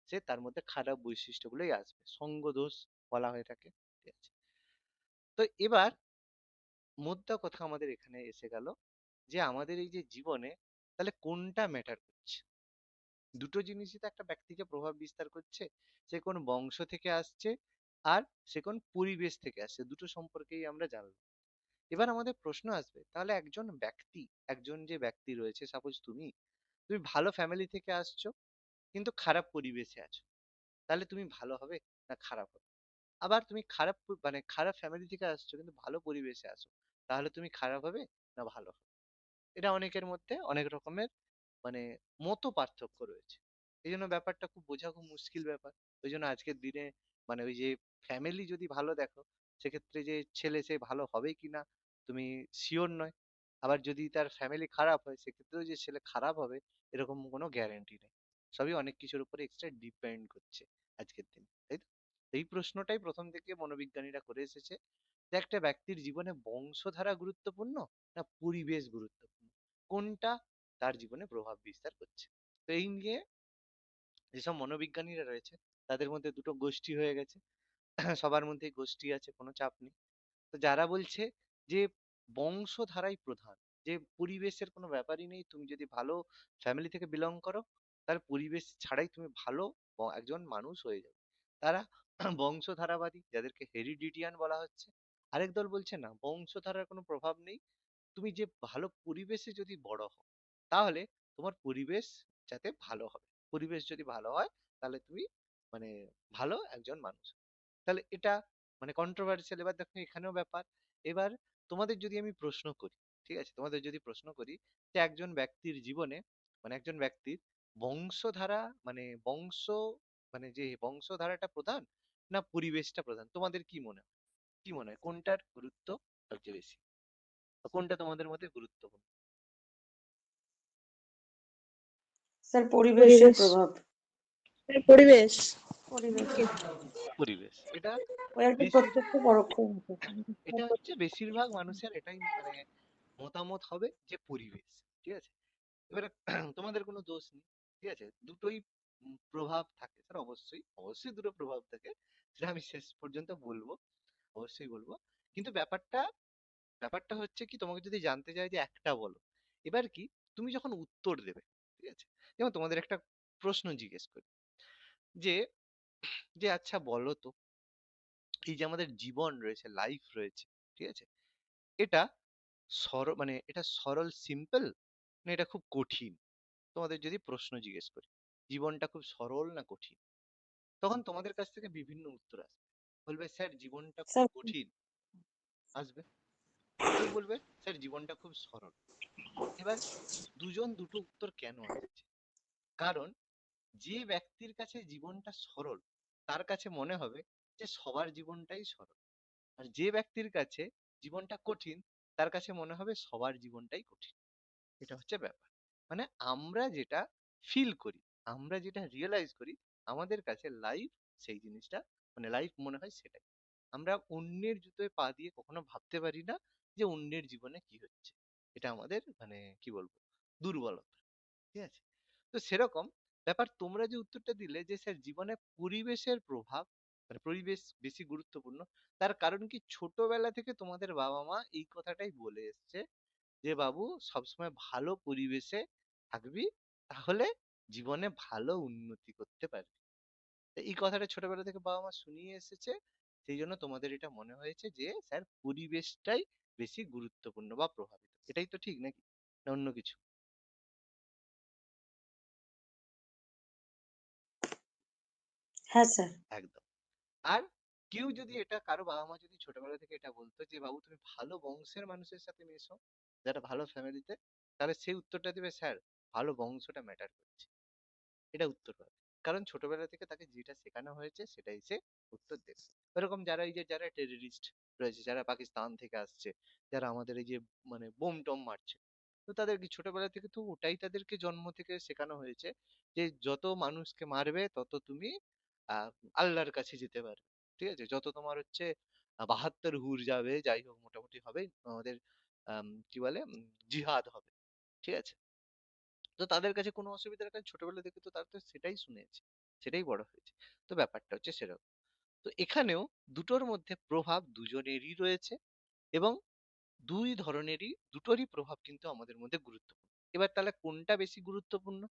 সে তার মধ্যে খারাপ বৈশিষ্ট্যগুলোই আসবে, সঙ্গ দোষ বলা হয়ে থাকে। ঠিক আছে? তো এবার মোদ্দা কথা আমাদের এখানে এসে গেল, যে আমাদের এই যে জীবনে তাহলে কোনটা ম্যাটার করছে। দুটো জিনিসই তো একটা ব্যক্তিকে প্রভাব বিস্তার করছে, সে কোন বংশ থেকে আসছে, আর সে কোন পরিবেশ থেকে আসছে, দুটো সম্পর্কেই আমরা জানলাম। এবার আমাদের প্রশ্ন আসবে, তাহলে একজন ব্যক্তি, একজন যে ব্যক্তি রয়েছে, সাপোজ তুমি তুমি ভালো ফ্যামিলি থেকে আসছো কিন্তু খারাপ পরিবেশে আছো, তাহলে তুমি ভালো হবে না খারাপ হবে? আবার তুমি মানে খারাপ ফ্যামিলি থেকে আসছো কিন্তু ভালো পরিবেশে আছো, তাহলে তুমি খারাপ হবে না ভালো হবে? এটা অনেকের মধ্যে অনেক রকমের মানে মত পার্থক্য রয়েছে। এই জন্য ব্যাপারটা খুব বোঝা খুব মুশকিল ব্যাপার। ওই জন্য আজকের দিনে মানে ওই যে ফ্যামিলি যদি ভালো দেখো, সেক্ষেত্রে যে ছেলে সে ভালো হবে কিনা তুমি শিওর নয়। আবার যদি তার ফ্যামিলি খারাপ হয়, সেক্ষেত্রেও যে ছেলে খারাপ হবে এরকম কোনো গ্যারান্টি নেই। সবই অনেক কিছুর উপরে এক্সট্রা ডিপেন্ড করছে আজকের দিনে, তাই তো? এই প্রশ্নটাই প্রথম থেকে মনোবিজ্ঞানীরা করে এসেছে, যে একটা ব্যক্তির জীবনে বংশধারা গুরুত্বপূর্ণ না পরিবেশ গুরুত্বপূর্ণ, কোনটা তার জীবনে প্রভাব বিস্তার করছে। তো এই নিয়ে যেসব মনোবিজ্ঞানীরা রয়েছে তাদের মধ্যে দুটো গোষ্ঠী হয়ে গেছে। সবার মধ্যেই গোষ্ঠী আছে, কোনো চাপ নেই। তো যারা বলছে যে বংশধারাই প্রধান, যে পরিবেশের কোনো ব্যাপারই নেই, তুমি যদি ভালো ফ্যামিলি থেকে বিলং করো তাহলে পরিবেশ ছাড়াই তুমি ভালো একজন মানুষ হয়ে যাবে, তারা বংশধারাবাদী, যাদেরকে হেরিডিটিয়ান বলা হচ্ছে। আরেক দল বলছে না, বংশধারার কোনো প্রভাব নেই, তুমি যে ভালো পরিবেশে যদি বড় হও তাহলে তোমার পরিবেশ যাতে ভালো হবে, পরিবেশ যদি ভালো হয় তাহলে তুমি মানে ভালো একজন মানুষ। তাহলে এটা মানে কন্ট্রোভার্সিয়াল। এবার দেখো এখানেও ব্যাপার। এবার তোমাদের যদি আমি প্রশ্ন করি, ঠিক আছে, তোমাদের যদি প্রশ্ন করি যে একজন ব্যক্তির জীবনে মানে একজন ব্যক্তির বংশধারা মানে বংশ মানে যে বংশধারাটা প্রধান না পরিবেশটা প্রধান, তোমাদের কি মনে হয়? কি মনে হয় কোনটার গুরুত্ব সবচেয়ে বেশি, বা কোনটা তোমাদের মধ্যে গুরুত্বপূর্ণ? স্যার পরিবেশের পরিবেশ। প্রভাব। পরিবেশ। পরিবেশ। পরিবেশ এটা ওই একটা বেশির প্রত্যক্ষ পরোক্ষ মতো। এটা হচ্ছে বেশিরভাগ মানুষের এটাই মানে মতামত হবে যে পরিবেশ, ঠিক আছে। এবারে তোমাদের কোনো দোষ নেই, ঠিক আছে, দুটোই প্রভাব থাকে স্যার, অবশ্যই অবশ্যই দুটো প্রভাব থাকে, সেটা আমি শেষ পর্যন্ত বলবো, অবশ্যই বলবো। কিন্তু ব্যাপারটা ব্যাপারটা হচ্ছে কি, তোমাকে যদি জানতে চাই যে একটা বলো, এবার কি তুমি যখন উত্তর দেবে, ঠিক আছে, যেমন তোমাদের একটা প্রশ্ন জিজ্ঞেস করি যে যে আচ্ছা বলো তো, এই যে আমাদের জীবন রয়েছে, লাইফ রয়েছে, ঠিক আছে, এটা মানে এটা সরল সিম্পল না এটা খুব কঠিন? তোমাদের যদি প্রশ্ন জিজ্ঞেস করি জীবনটা খুব সরল না কঠিন, তখন তোমাদের কাছ থেকে বিভিন্ন উত্তর আসবে। বলবে স্যার জীবনটা খুব স্যার কঠিন, আসবে। কেউ বলবে স্যার জীবনটা খুব সরল। এবার দুজন দুটো উত্তর কেন আসছে? কারণ যে ব্যক্তির কাছে জীবনটা সরল তার কাছে মনে হবে যে সবার জীবনটাই সরল, আর যে ব্যক্তির কাছে জীবনটা কঠিন তার কাছে মনে হবে সবার জীবনটাই কঠিন। এটা হচ্ছে ব্যাপার। মানে আমরা যেটা ফিল করি, আমরা যেটা রিয়েলাইজ করি, আমাদের কাছে লাইফ সেই জিনিসটা মানে লাইফ মনে হয় সেটাই। আমরা অন্যের জুতোয় পা দিয়ে কখনো ভাবতে পারি না যে অন্যের জীবনে কি হচ্ছে। এটা আমাদের মানে কি বলবো, দুর্বলতা, ঠিক আছে। তো সেরকম ব্যাপার, তোমরা যে উত্তরটা দিলে যে স্যার জীবনে পরিবেশের প্রভাব মানে পরিবেশ বেশি গুরুত্বপূর্ণ, তার কারণ কি ছোটবেলা থেকে তোমাদের বাবা মা এই কথাটাই বলে এসছে যে বাবু সবসময় ভালো পরিবেশে থাকবি, তাহলে জীবনে ভালো উন্নতি করতে পারবি। তো এই কথাটা ছোটবেলা থেকে বাবা মা শুনিয়ে এসেছে, সেই জন্য তোমাদের এটা মনে হয়েছে যে স্যার পরিবেশটাই বেশি গুরুত্বপূর্ণ বা প্রভাবিত। এটাই তো ঠিক নাকি, না অন্য কিছু? হ্যাঁ স্যার। একদম। আর কেউ যদি এটা কারো বাবা মা যদি ছোটবেলা থেকে এটা বলতো যে বাবু তুমি ভালো বংশের মানুষের সাথে মেশো, যারা ভালো ফ্যামিলিতে, তাহলে সেই উত্তরটা দিবে স্যার ভালো বংশটা ম্যাটার করছে, এটা উত্তর পাবে। কারণ ছোটবেলা থেকে তাকে যেটা শেখানো হয়েছে সেটাই সে উত্তর দেবে। এরকম যারা এই যে যারা টেররিস্ট রয়েছে, যারা পাকিস্তান থেকে আসছে, যারা আমাদের এই যে মানে বোম টম মারছে, তো তাদের কি ছোটবেলা থেকে তো ওটাই তাদেরকে জন্ম থেকে শেখানো হয়েছে যে যত মানুষকে মারবে তত তুমি আহ আল্লাহর কাছে যেতে পারবে, ঠিক আছে, যত তোমার হচ্ছে 72 হুর যাবে, যাই হোক মোটামুটি হবে আমাদের কি বলে জিহাদ হবে, ঠিক আছে। তো তাদের কাছে কোনো অসুবিধার কারণ ছোটবেলা থেকে তো তারা তো সেটাই শুনেছে, সেটাই বড় হয়েছে। তো ব্যাপারটা হচ্ছে সেরকম। তো এখানেও দুটোর মধ্যে প্রভাব দুজনেরই রয়েছে, এবং দুই ধরনেরই দুটোরই প্রভাব কিন্তু আমাদের মধ্যে গুরুত্বপূর্ণ। এবার তাহলে কোনটা বেশি গুরুত্বপূর্ণ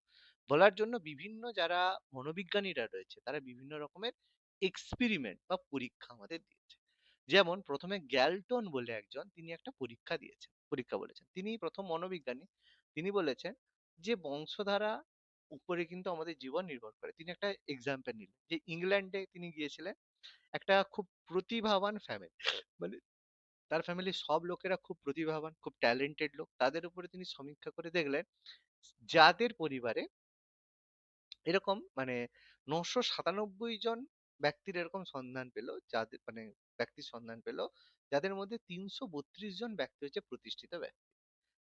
বলার জন্য বিভিন্ন যারা মনোবিজ্ঞানীরা রয়েছে তারা বিভিন্ন রকমের এক্সপেরিমেন্ট বা পরীক্ষা আমাদের দিয়েছে। যেমন প্রথমে গ্যালটন বলে একজন, তিনি একটা পরীক্ষা বলেছেন, তিনি প্রথম মনোবিজ্ঞানী। তিনি বলেছেন যে বংশধারা উপরে কিন্তু আমাদের জীবন নির্ভর করে। তিনি একটা এক্সাম্পল নিলেন যে ইংল্যান্ডে তিনি গিয়েছিলেন, একটা খুব প্রতিভাবান ফ্যামিলি, মানে তার ফ্যামিলির সব লোকেরা খুব প্রতিভাবান, খুব ট্যালেন্টেড লোক। তাদের উপরে তিনি সমীক্ষা করে দেখলেন যাদের পরিবারে এরকম মানে 997 জন ব্যক্তির এরকম সন্ধান পেল, যাদের মানে ব্যক্তির সন্ধান পেল যাদের মধ্যে 332 জন ব্যক্তি হচ্ছে প্রতিষ্ঠিত ব্যক্তি।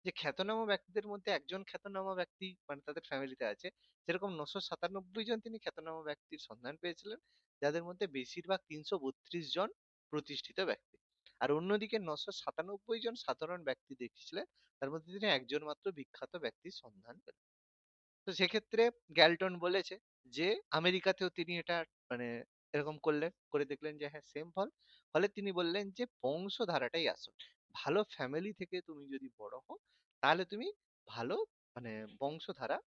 যে খ্যাতনামা ব্যক্তিদের মধ্যে একজন খ্যাতনামা ব্যক্তি মানে তাদের ফ্যামিলিতে আছে, সেরকম 997 জন তিনি খ্যাতনামা ব্যক্তির সন্ধান পেয়েছিলেন, যাদের মধ্যে বেশিরভাগ 332 জন প্রতিষ্ঠিত ব্যক্তি। আর অন্যদিকে 997 জন সাধারণ ব্যক্তি দেখেছিলেন, তার মধ্যে তিনি একজন মাত্র বিখ্যাত ব্যক্তির সন্ধান পেলেন। তো সেক্ষেত্রে গ্যালটন বলেছে যে আমেরিকাতেও তিনি এটা মানে এরকম করলেন, করে দেখলেন যে হ্যাঁ সেম ফল। ফলে তিনি বললেন যে বংশধারাটাই আসল। ভালো ফ্যামিলি থেকে তুমি যদি বড় হও, তাহলে তুমি ভালো মানে বংশধারা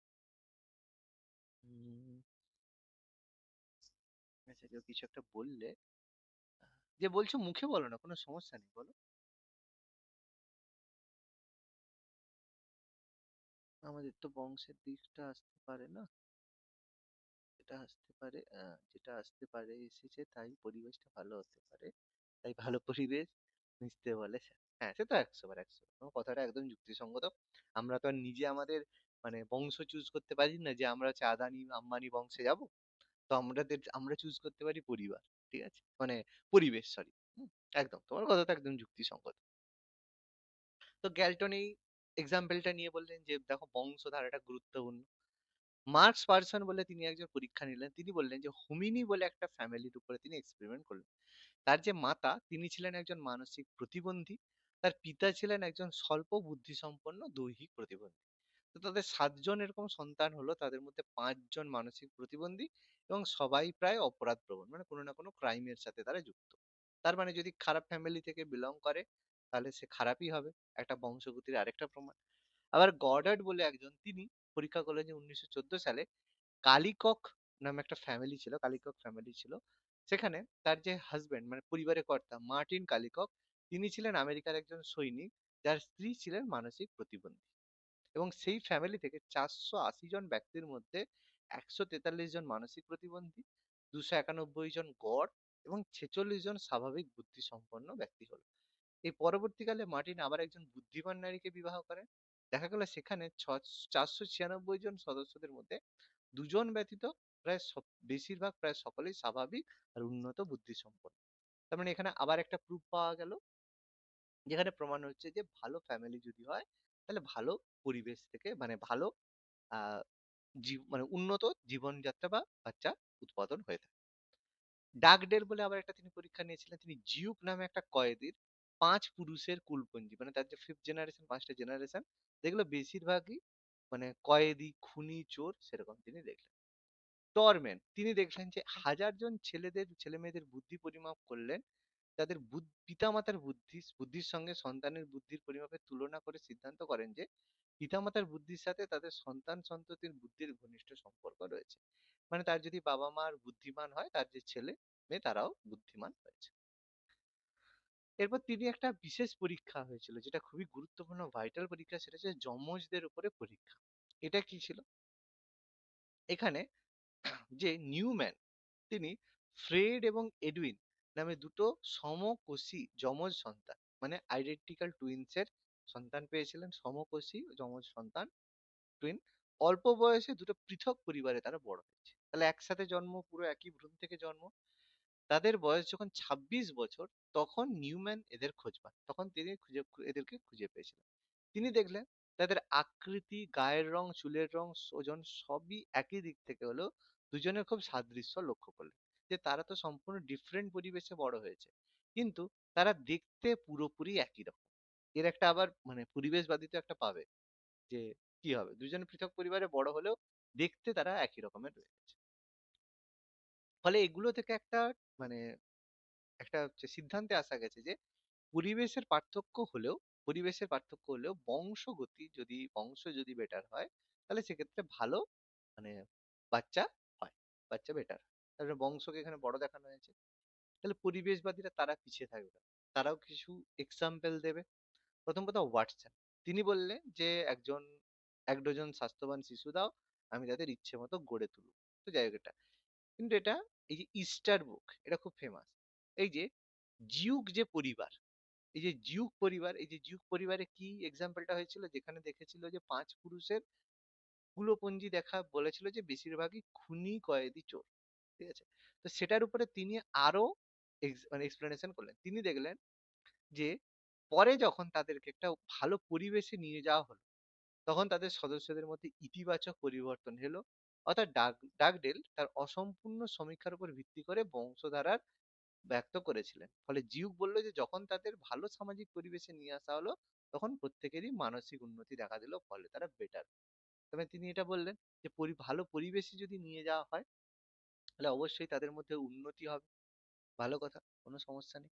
আচ্ছা কেউ কিছু একটা বললে, যে বলছো মুখে বলো না, কোনো সমস্যা নেই, বলো। আমাদের তো বংশের দিকটা আসতে পারে না, যেটা আসতে পারে যেটা আসতে পারে এসেছে, তাই পরিবেশটা ভালো হতে পারে, তাই ভালো পরিবেশ মিশতে বলে স্যার। হ্যাঁ সে তো 100 বার 100 বার, তোমার কথাটা একদম যুক্তিসঙ্গত। আমরা তো আর নিজে আমাদের মানে বংশ চুজ করতে পারি না যে আমরা হচ্ছে আদানি আম্বানি বংশে যাব। তো আমরা চুজ করতে পারি পরিবার, ঠিক আছে, মানে পরিবেশ, সরি। একদম তোমার কথাটা একদম যুক্তিসঙ্গত। তো গ্যালটন এই এক্সাম্পলটা নিয়ে বললেন যে দেখো বংশধারাটা গুরুত্বপূর্ণ। মার্কস পার্সন বলে তিনি একজন পরীক্ষা নিলেন, তিনি বললেন যে হোমিনি বলে একটা ফ্যামিলির উপরে তিনি এক্সপেরিমেন্ট করলেন। তার যে মাতা তিনি ছিলেন একজন মানসিক প্রতিবন্ধী, তার পিতা ছিলেন একজন স্বল্প বুদ্ধিসম্পন্ন দৈহিক প্রতিবন্ধী। তো তাদের 7 জন এরকম সন্তান হলো, তাদের মধ্যে 5 জন মানসিক প্রতিবন্ধী এবং সবাই প্রায় অপরাধ প্রবণ, মানে কোনো না কোনো ক্রাইমের সাথে তারা যুক্ত। তার মানে যদি খারাপ ফ্যামিলি থেকে বিলং করে তাহলে সে খারাপই হবে, একটা বংশগতির আরেকটা প্রমাণ। আবার গডার্ড বলে একজন, তিনি পরীক্ষা করলেন যে 1914 সালে কালিকক নামে একটা ফ্যামিলি ছিল, কালিকক ফ্যামিলি ছিল, সেখানে তার যে হাজবেন্ড মানে পরিবারের কর্তা মার্টিন কালিকক, তিনি ছিলেন আমেরিকার একজন সৈনিক, যার স্ত্রী ছিলেন মানসিক প্রতিবন্ধী। এবং সেই ফ্যামিলি থেকে 480 জন ব্যক্তির মধ্যে 143 জন মানসিক প্রতিবন্ধী, 291 জন গড় এবং 46 জন স্বাভাবিক বুদ্ধি সম্পন্ন ব্যক্তি হলো। এই পরবর্তীকালে মার্টিন আবার একজন বুদ্ধিমান নারীকে বিবাহ করেন। দেখা গেল সেখানে 496 জন সদস্যদের মধ্যে 2 জন ব্যতীত প্রায় বেশিরভাগ প্রায় সকলেই স্বাভাবিক আর উন্নত বুদ্ধি সম্পন্ন। তার মানে এখানে আবার একটা প্রুফ পাওয়া গেল, যেখানে প্রমাণ হচ্ছে যে ভালো ফ্যামিলি যদি হয় তাহলে ভালো পরিবেশ থেকে মানে ভালো আহ মানে উন্নত জীবনযাত্রা বা বাচ্চা উৎপাদন হয়ে থাকে। ডাগডেল বলে আবার একটা তিনি পরীক্ষা নিয়েছিলেন, তিনি জিউক নামে একটা কয়েদির 5 পুরুষের কুলপঞ্জি, মানে তার যে 5th জেনারেশন, 5টা জেনারেশন, যেগুলো বেশিরভাগই মানে কয়েদি খুনি চোর সেরকম তিনি দেখলেন। টরম্যান তিনি দেখলেন যে 1000 জন ছেলে মেয়েদের বুদ্ধি পরিমাপ করলেন, তাদের পিতামাতার বুদ্ধির সঙ্গে সন্তানের বুদ্ধির পরিমাপের তুলনা করে সিদ্ধান্ত করেন যে পিতামাতার বুদ্ধির সাথে তাদের সন্তান সন্ততির বুদ্ধির ঘনিষ্ঠ সম্পর্ক রয়েছে। মানে তার যদি বাবা মার বুদ্ধিমান হয়, তার যে ছেলে মেয়ে তারাও বুদ্ধিমান হয়েছে। এরপর তিনি একটা বিশেষ পরীক্ষা হয়েছিল যেটা খুবই গুরুত্বপূর্ণ ভাইটাল পরীক্ষা, সেটা হচ্ছে যমজদের উপরে পরীক্ষা। এটা কি ছিল, এখানে যে নিউম্যান তিনি ফ্রেড এবং এডউইন নামে দুটো সমকোষী যমজ সন্তান মানে আইডেন্টিক্যাল টুইন্সের সন্তান পেয়েছিলেন, সমকোষী যমজ সন্তান টুইন। অল্প বয়সে দুটো পৃথক পরিবারে তারা বড় হয়েছে, তাহলে একসাথে জন্ম, পুরো একই ভ্রূণ থেকে জন্ম। তাদের বয়স যখন 26 বছর, তখন নিউম্যান এদের খোঁজ পান, তখন তিনি এদেরকে খুঁজে পেয়েছিলেন। তিনি দেখলেন তাদের আকৃতি, গায়ের রং, চুলের রং, ওজন সবই একই দিক থেকে হলেও দুজনের খুব সাদৃশ্য লক্ষ্য করলেন। যে তারা তো সম্পূর্ণ ডিফারেন্ট পরিবেশে বড় হয়েছে, কিন্তু তারা দেখতে পুরোপুরি একই রকম। এর একটা আবার মানে পরিবেশবাদী তো একটা পাবে যে কি হবে, দুজন পৃথক পরিবারে বড় হলেও দেখতে তারা একই রকমের রয়েছে। ফলে এগুলো থেকে একটা মানে একটা হচ্ছে সিদ্ধান্তে আসা গেছে যে পরিবেশের পার্থক্য হলেও বংশ যদি বেটার হয়, তাহলে সেক্ষেত্রে ভালো মানে বাচ্চা হয়, বাচ্চা বেটার। তাহলে বংশকে এখানে বড় দেখানো হয়েছে। তাহলে পরিবেশবাদীরা তারা পিছিয়ে থাকবে না, তারাও কিছু এক্সাম্পল দেবে। প্রথম কথা ওয়াটসন, তিনি বললেন যে এক ডজন স্বাস্থ্যবান শিশু দাও, আমি তাদের ইচ্ছে মতো গড়ে তুলব। তো যাই হোক, এটা কিন্তু এটা এই যে ইস্টার বুক, এটা খুব ফেমাস। এই যে জিউক যে পরিবার, এই যে জিউক পরিবারে কি এক্সাম্পলটা হয়েছিল, যেখানে দেখেছিল যে 5 পুরুষের কুলপঞ্জি দেখা বলেছিল যে বেশিরভাগই খুনি কয়েদি চোর, ঠিক আছে। তো সেটার উপরে তিনি আরো মানে এক্সপ্লেনেশন করলেন। তিনি দেখলেন যে পরে যখন তাদেরকে একটা ভালো পরিবেশে নিয়ে যাওয়া হলো, তখন তাদের সদস্যদের মধ্যে ইতিবাচক পরিবর্তন হলো। অর্থাৎ ডাগডেল তার অসম্পূর্ণ সমীক্ষার উপর ভিত্তি করে বংশধারার ব্যক্ত করেছিলেন। ফলে জিউক বলল যে যখন তাদের ভালো সামাজিক পরিবেশে নিয়ে আসা হলো তখন প্রত্যেকেরই মানসিক উন্নতি দেখা দিল, ফলে তারা বেটার। তবে তিনি এটা বললেন যে ভালো পরিবেশে যদি নিয়ে যাওয়া হয় তাহলে অবশ্যই তাদের মধ্যে উন্নতি হবে। ভালো কথা, কোনো সমস্যা নেই।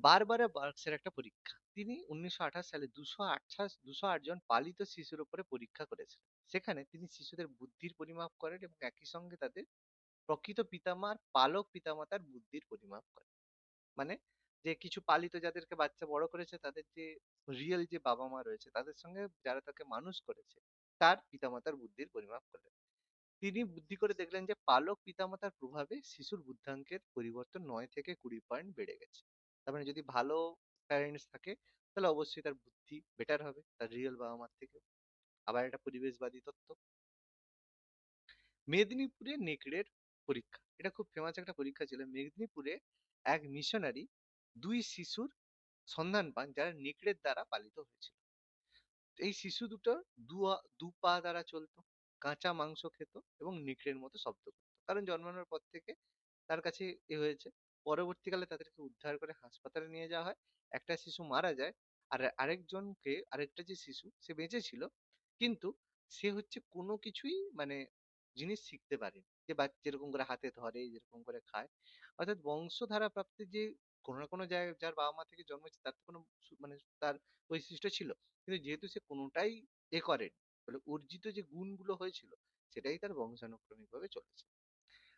বারবারে বার্কসের একটা পরীক্ষা, তিনি 1928 সালে 208 জন পালিত শিশুর উপরে পরীক্ষা করেছিলেন। সেখানে তিনি শিশুদের বুদ্ধির পরিমাপ করেন এবং একই সঙ্গে তাদের প্রকৃত পিতামার পালক পিতামাতার বুদ্ধির পরিমাপ করেন। মানে যে কিছু পালিত যাদেরকে বাচ্চা বড় করেছে তাদের যে রিয়েল যে বাবা মা রয়েছে তাদের সঙ্গে যারা তাকে মানুষ করেছে তার পিতামাতার বুদ্ধির পরিমাপ করলেন। তিনি বুদ্ধি করে দেখলেন যে পালক পিতামাতার প্রভাবে শিশুর বুদ্ধাঙ্কের পরিবর্তন 9 থেকে 20 পয়েন্ট বেড়ে গেছে। তার মানে যদি ভালো প্যারেন্টস থাকে তাহলে অবশ্যই তার বুদ্ধি বেটার হবে তার রিয়েল বাবা মার থেকে। আবার একটা পরিবেশবাদী তত্ত্ব। মেদিনীপুরে নেকড়ের পরীক্ষা, এটা খুব ফেমাস একটা পরীক্ষা ছিল। মেদিনীপুরে এক মিশনারি 2 শিশুর সন্ধান পান যারা নেকড়ের দ্বারা পালিত হয়েছিল। এই শিশু দুটো দু পা দ্বারা চলতো, কাঁচা মাংস খেত এবং নেকড়ের মতো শব্দ করতো, কারণ জন্মানোর পর থেকে তার কাছে এ হয়েছে। পরবর্তীকালে তাদেরকে উদ্ধার করে হাসপাতালে নিয়ে যাওয়া হয়। একটা শিশু মারা যায়, আর আরেকটা যে শিশু সে বেঁচে ছিল, কিন্তু সে হচ্ছে কোনো কিছুই মানে জিনিস শিখতে পারেনি, যে যেরকম করে হাতে ধরে, যেরকম করে খায়। অর্থাৎ বংশধারা প্রাপ্তির যে কোনো না কোনো জায়গায় যার বাবা মা থেকে জন্মেছে তার তো কোনো মানে তার বৈশিষ্ট্য ছিল, কিন্তু যেহেতু সে কোনোটাই করেনি, ফলে অর্জিত যে গুণগুলো হয়েছিল সেটাই তার বংশানুক্রমিক ভাবে চলেছে।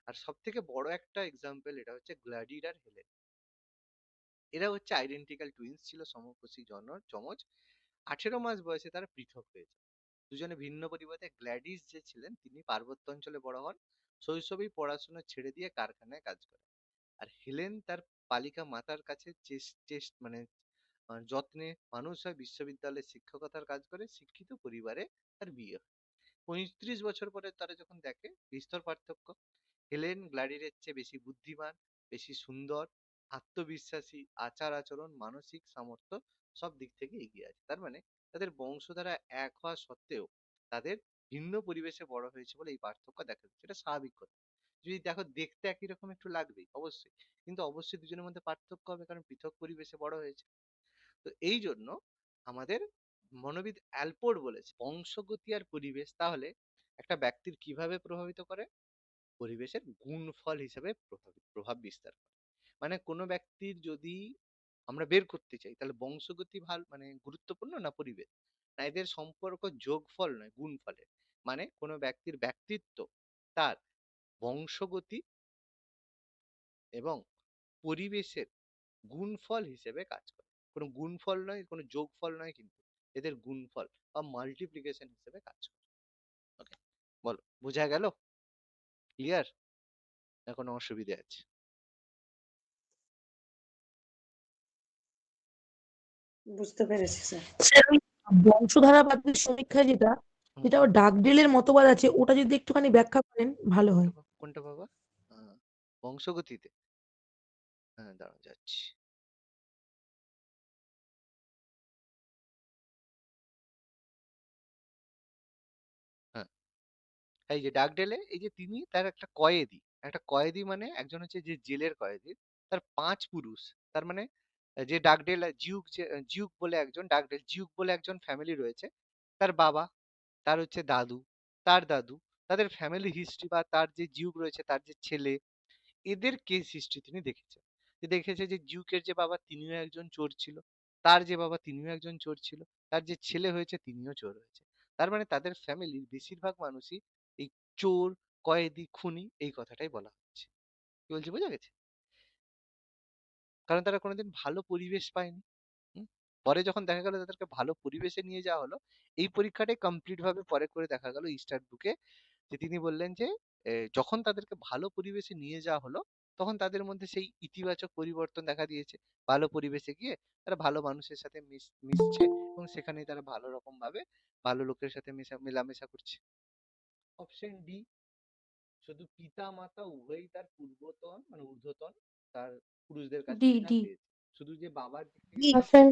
আর সব থেকে বড় একটা এক্সাম্পল এটা হচ্ছে গ্ল্যাডির আর হেলেন। এরা হচ্ছে আইডেন্টিক্যাল টুইন্স ছিল, সমকোষী যমজ। 18 মাস বয়সে তারা পৃথক হয়েছে, দুজনে ভিন্ন পরিবারে। গ্ল্যাডিস যে ছিলেন তিনি পার্বত্য অঞ্চলে বড় হন, শৈশবেই পড়াশোনা ছেড়ে দিয়ে কারখানায় কাজ করেন। আর হেলেন তার পালিকা মাতার কাছে মানে যত্নে মানুষ হয়, বিশ্ববিদ্যালয়ে শিক্ষকতার কাজ করে, শিক্ষিত পরিবারে তার বিয়ে হয়। 35 বছর পরে তারা যখন দেখে বিস্তর পার্থক্য। হেলেন গ্ল্যাডিরের চেয়ে বেশি বুদ্ধিমান, বেশি সুন্দর, আত্মবিশ্বাসী, আচার আচরণ, মানসিক সামর্থ্য সব দিক থেকে এগিয়ে আছে। তার মানে তাদের বংশধারা এক হওয়া সত্ত্বেও তাদের ভিন্ন পরিবেশে বড় হয়েছে বলে এই পার্থক্য দেখা যাচ্ছে। এটা স্বাভাবিক কথা। যদি দেখো দেখতে একই রকম একটু লাগবেই অবশ্যই, কিন্তু অবশ্যই দুজনের মধ্যে পার্থক্য হবে, কারণ পৃথক পরিবেশে বড় হয়েছে। তো এই জন্য আমাদের মনোবিদ অ্যালপোর্ট বলেছে বংশগতি আর পরিবেশ তাহলে একটা ব্যক্তির কিভাবে প্রভাবিত করে, পরিবেশের গুণফল হিসেবে প্রভাব বিস্তার করে। মানে কোনো ব্যক্তির যদি আমরা বের করতে চাই তাহলে বংশগতি মানে গুরুত্বপূর্ণ না পরিবেশ, না এদের সম্পর্ক যোগফল নয় গুণফলের। মানে কোনো ব্যক্তির ব্যক্তিত্ব তার বংশগতি এবং পরিবেশের গুণফল হিসেবে কাজ করে, কোনো গুণফল নয়, কোনো যোগফল নয়, কিন্তু এদের গুণফল বা মাল্টিপ্লিকেশন হিসেবে কাজ করে। ওকে, বলো বোঝা গেল? ক্লিয়ার না কোনো অসুবিধা আছে? বুঝতে পেরেছি স্যার। স্যার ওই বংশধারাবাদের সমীক্ষা যেটা হুম, যেটা ডাগডেলের মতবাদ আছে ওটা যদি একটুখানি ব্যাখ্যা করেন ভালো হয়। কোনটা বাবা? বংশগতিতে? হ্যাঁ, দাঁড়াও যাচ্ছি। হ্যাঁ, এই যে ডাগডেলে এই যে তিনি তার একটা কয়েদি মানে একজন হচ্ছে যে জেলের কয়েদি, তার 5 পুরুষ। তার মানে যে ডাগডেল জিউক বলে একজন, ডাগডেল জিউক বলে একজন ফ্যামিলি রয়েছে। তার বাবা, তার হচ্ছে দাদু, তার দাদু, তাদের ফ্যামিলি হিস্ট্রি বা তার যে জিউক রয়েছে তার যে ছেলে, এদের কেস হিস্ট্রি তিনি দেখেছেন। যে দেখেছে যে জিউকের যে বাবা তিনিও একজন চোর ছিল, তার যে বাবা তিনিও একজন চোর ছিল, তার যে ছেলে হয়েছে তিনিও চোর হয়েছে। তার মানে তাদের ফ্যামিলির বেশিরভাগ মানুষই এই চোর, কয়েদি, খুনি এই কথাটাই বলা হচ্ছে। কি বলছি বোঝা গেছে? কারণ তারা কোনোদিন ভালো পরিবেশ পায়নি। হুম? পরে যখন দেখা গেল তাদেরকে ভালো পরিবেশে নিয়ে যাওয়া হলো, এই পরীক্ষাটাই কমপ্লিট ভাবে পরে করে দেখা গেল ইস্টার বুকে, যে তিনি বললেন যে যখন তাদেরকে ভালো পরিবেশে নিয়ে যাওয়া হলো তখন তাদের মধ্যে সেই ইতিবাচক পরিবর্তন দেখা দিয়েছে। ভালো পরিবেশে গিয়ে তারা ভালো মানুষের সাথে মিশছে এবং সেখানেই তারা ভালো রকম ভাবে ভালো লোকের সাথে মেলামেশা করছে। অপশন ডি, শুধু পিতা মাতা উভয়ই তার পূর্বতন মানে ঊর্ধ্বতন তার পুরুষদের কাছ ডি থেকে যা ডি পেয়েছে, শুধু যে বাবার দিক থেকে ডি অপশন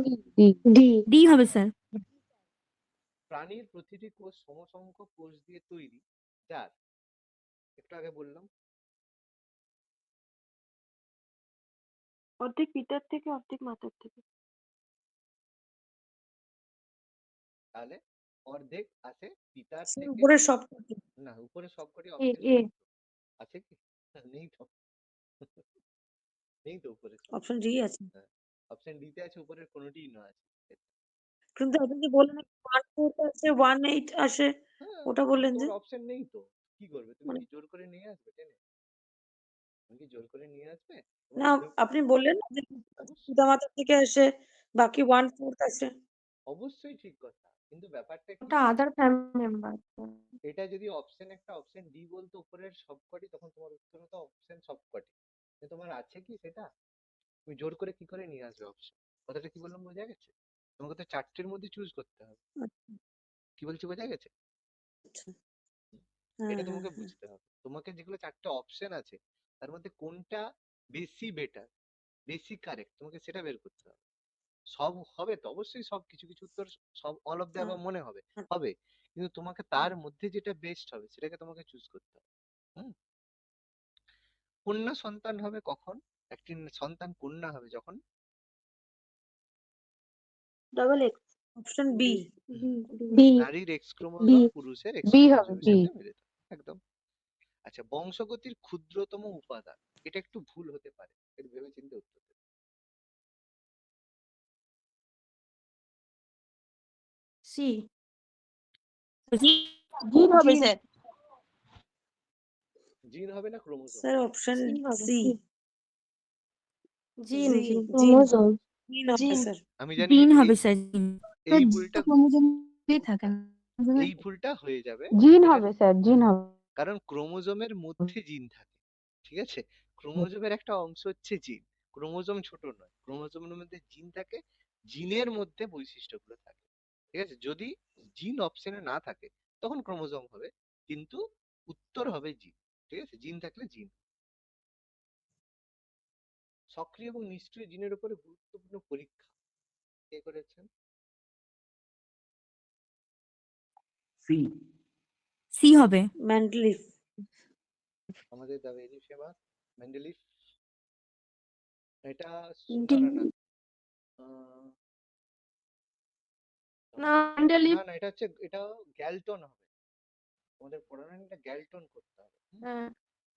ডি। ডি হবে স্যার। প্রাণীর প্রতিটি কোষ সমসংখ্যক কোষ দিয়ে তৈরি, যার একটু আগে বললাম অর্ধেক পিতার থেকে অর্ধেক মাতার থেকে। তাহলে অর্ধেক আছে পিতার স্যার থেকে। উপরের সবকটি। না, উপরে সবকটি এ অপশন এ নেই তো। আছে কি? নেই তো। নেই তো উপরে সব। অপশন ডি আছে। হ্যাঁ, অপশন ডি তে আছে, উপরের কোনোটিই না আছে। কিন্তু আপনি যে বললেন 1/4 আছে 1/8 আসে, হ্যাঁ, ওটা বললেন যে তোমার অপশন নেই তো। কি করবে? তুমি মানে কি জোর করে নিয়ে আসবে টেনে? তুমি কি জোর করে নিয়ে আসবে? না আপনি বললেন না যে অবশ্যই পিতামাতার থেকে আসে, বাকি 1/4 আসে। অবশ্যই ঠিক কথা, কিন্তু ব্যাপারটা কি, ওটা আদার ফ্যামিলি মেম্বার। এটা যদি অপশন একটা অপশন ডি বলতো উপরের সবকটি, তখন তোমার উত্তর হতো অপশন সবকটি। কিন্তু তোমার আছে কি সেটা? তুমি জোর করে কি করে নিয়ে আসবে অপশন? কথাটা কি বললাম বোঝা গেছে? তোমাকে তো চারটের মধ্যে চুজ করতে হবে। কি বলছি বোঝা গেছে? আচ্ছা। হ্যাঁ, এটা হ্যাঁ, তোমাকে হ্যাঁ। বুঝতে হবে। তোমাকে যেগুলো চারটে অপশন আছে তার মধ্যে কোনটা বেশি বেটার, বেশি কারেক্ট, তোমাকে সেটা বের করতে হবে। সব হবে তো অবশ্যই, সব কিছু কিছু উত্তর সব অল অফ দ্য হ্যাঁ, অ্যাবাভ মনে হবে, হ্যাঁ, হবে, কিন্তু তোমাকে তার মধ্যে যেটা বেস্ট হবে সেটাকে তোমাকে চুজ করতে হবে। হুম। কন্যা সন্তান হবে কখন? একটি সন্তান কন্যা হবে যখন double X. Option B. B B নারীর এক্স বি ক্রোমোজোম পুরুষের এক্স বি হবে ক্রোমোজোমের বি। সাথে মিলে যায়। একদম। আচ্ছা, বংশগতির ক্ষুদ্রতম উপাদান, এটা একটু ভুল হতে পারে, একটু ভেবেচিন্তে উত্তর দেবে। সি। জিন হবে জিন। স্যার। জিন হবে না ক্রোমোজোম? স্যার অপশন সি হবে সি। জিন জি, জিন জিন। ক্রোমোজোম। জিন হবে স্যার। আমি জানি জিন হবে এই স্যার, জিন। এই ভুলটা, ক্রোমোজোমে থাকে না। এই ভুলটা হয়ে যাবে। জিন সেটা হবে স্যার, জিন হবে। কারণ ক্রোমোজোমের মধ্যে জিন থাকে, ঠিক আছে? ক্রোমোজোমের একটা অংশ হচ্ছে জিন। ক্রোমোজোম ছোট নয়, ক্রোমোজোমের মধ্যে জিন থাকে, জিনের মধ্যে বৈশিষ্ট্যগুলো থাকে, ঠিক আছে? যদি জিন অপশনে না থাকে তখন ক্রোমোজোম হবে, কিন্তু উত্তর হবে জিন, ঠিক আছে? জিন থাকলে জিন। সক্রিয় এবং নিষ্ক্রিয় জিনের উপরে গুরুত্বপূর্ণ পরীক্ষা কে করেছেন? সি। সি হবে। মেন্ডেলিফ। আমাদের দ্য ভেরি ফেমাস মেন্ডেলিফ। এটা ডি। না না না, আহ, না মেন্ডেলিফ। না না, এটা হচ্ছে, এটা গ্যালটন হবে। আমাদের পড়ানো এটা গ্যালটন করতে হবে। হ্যাঁ।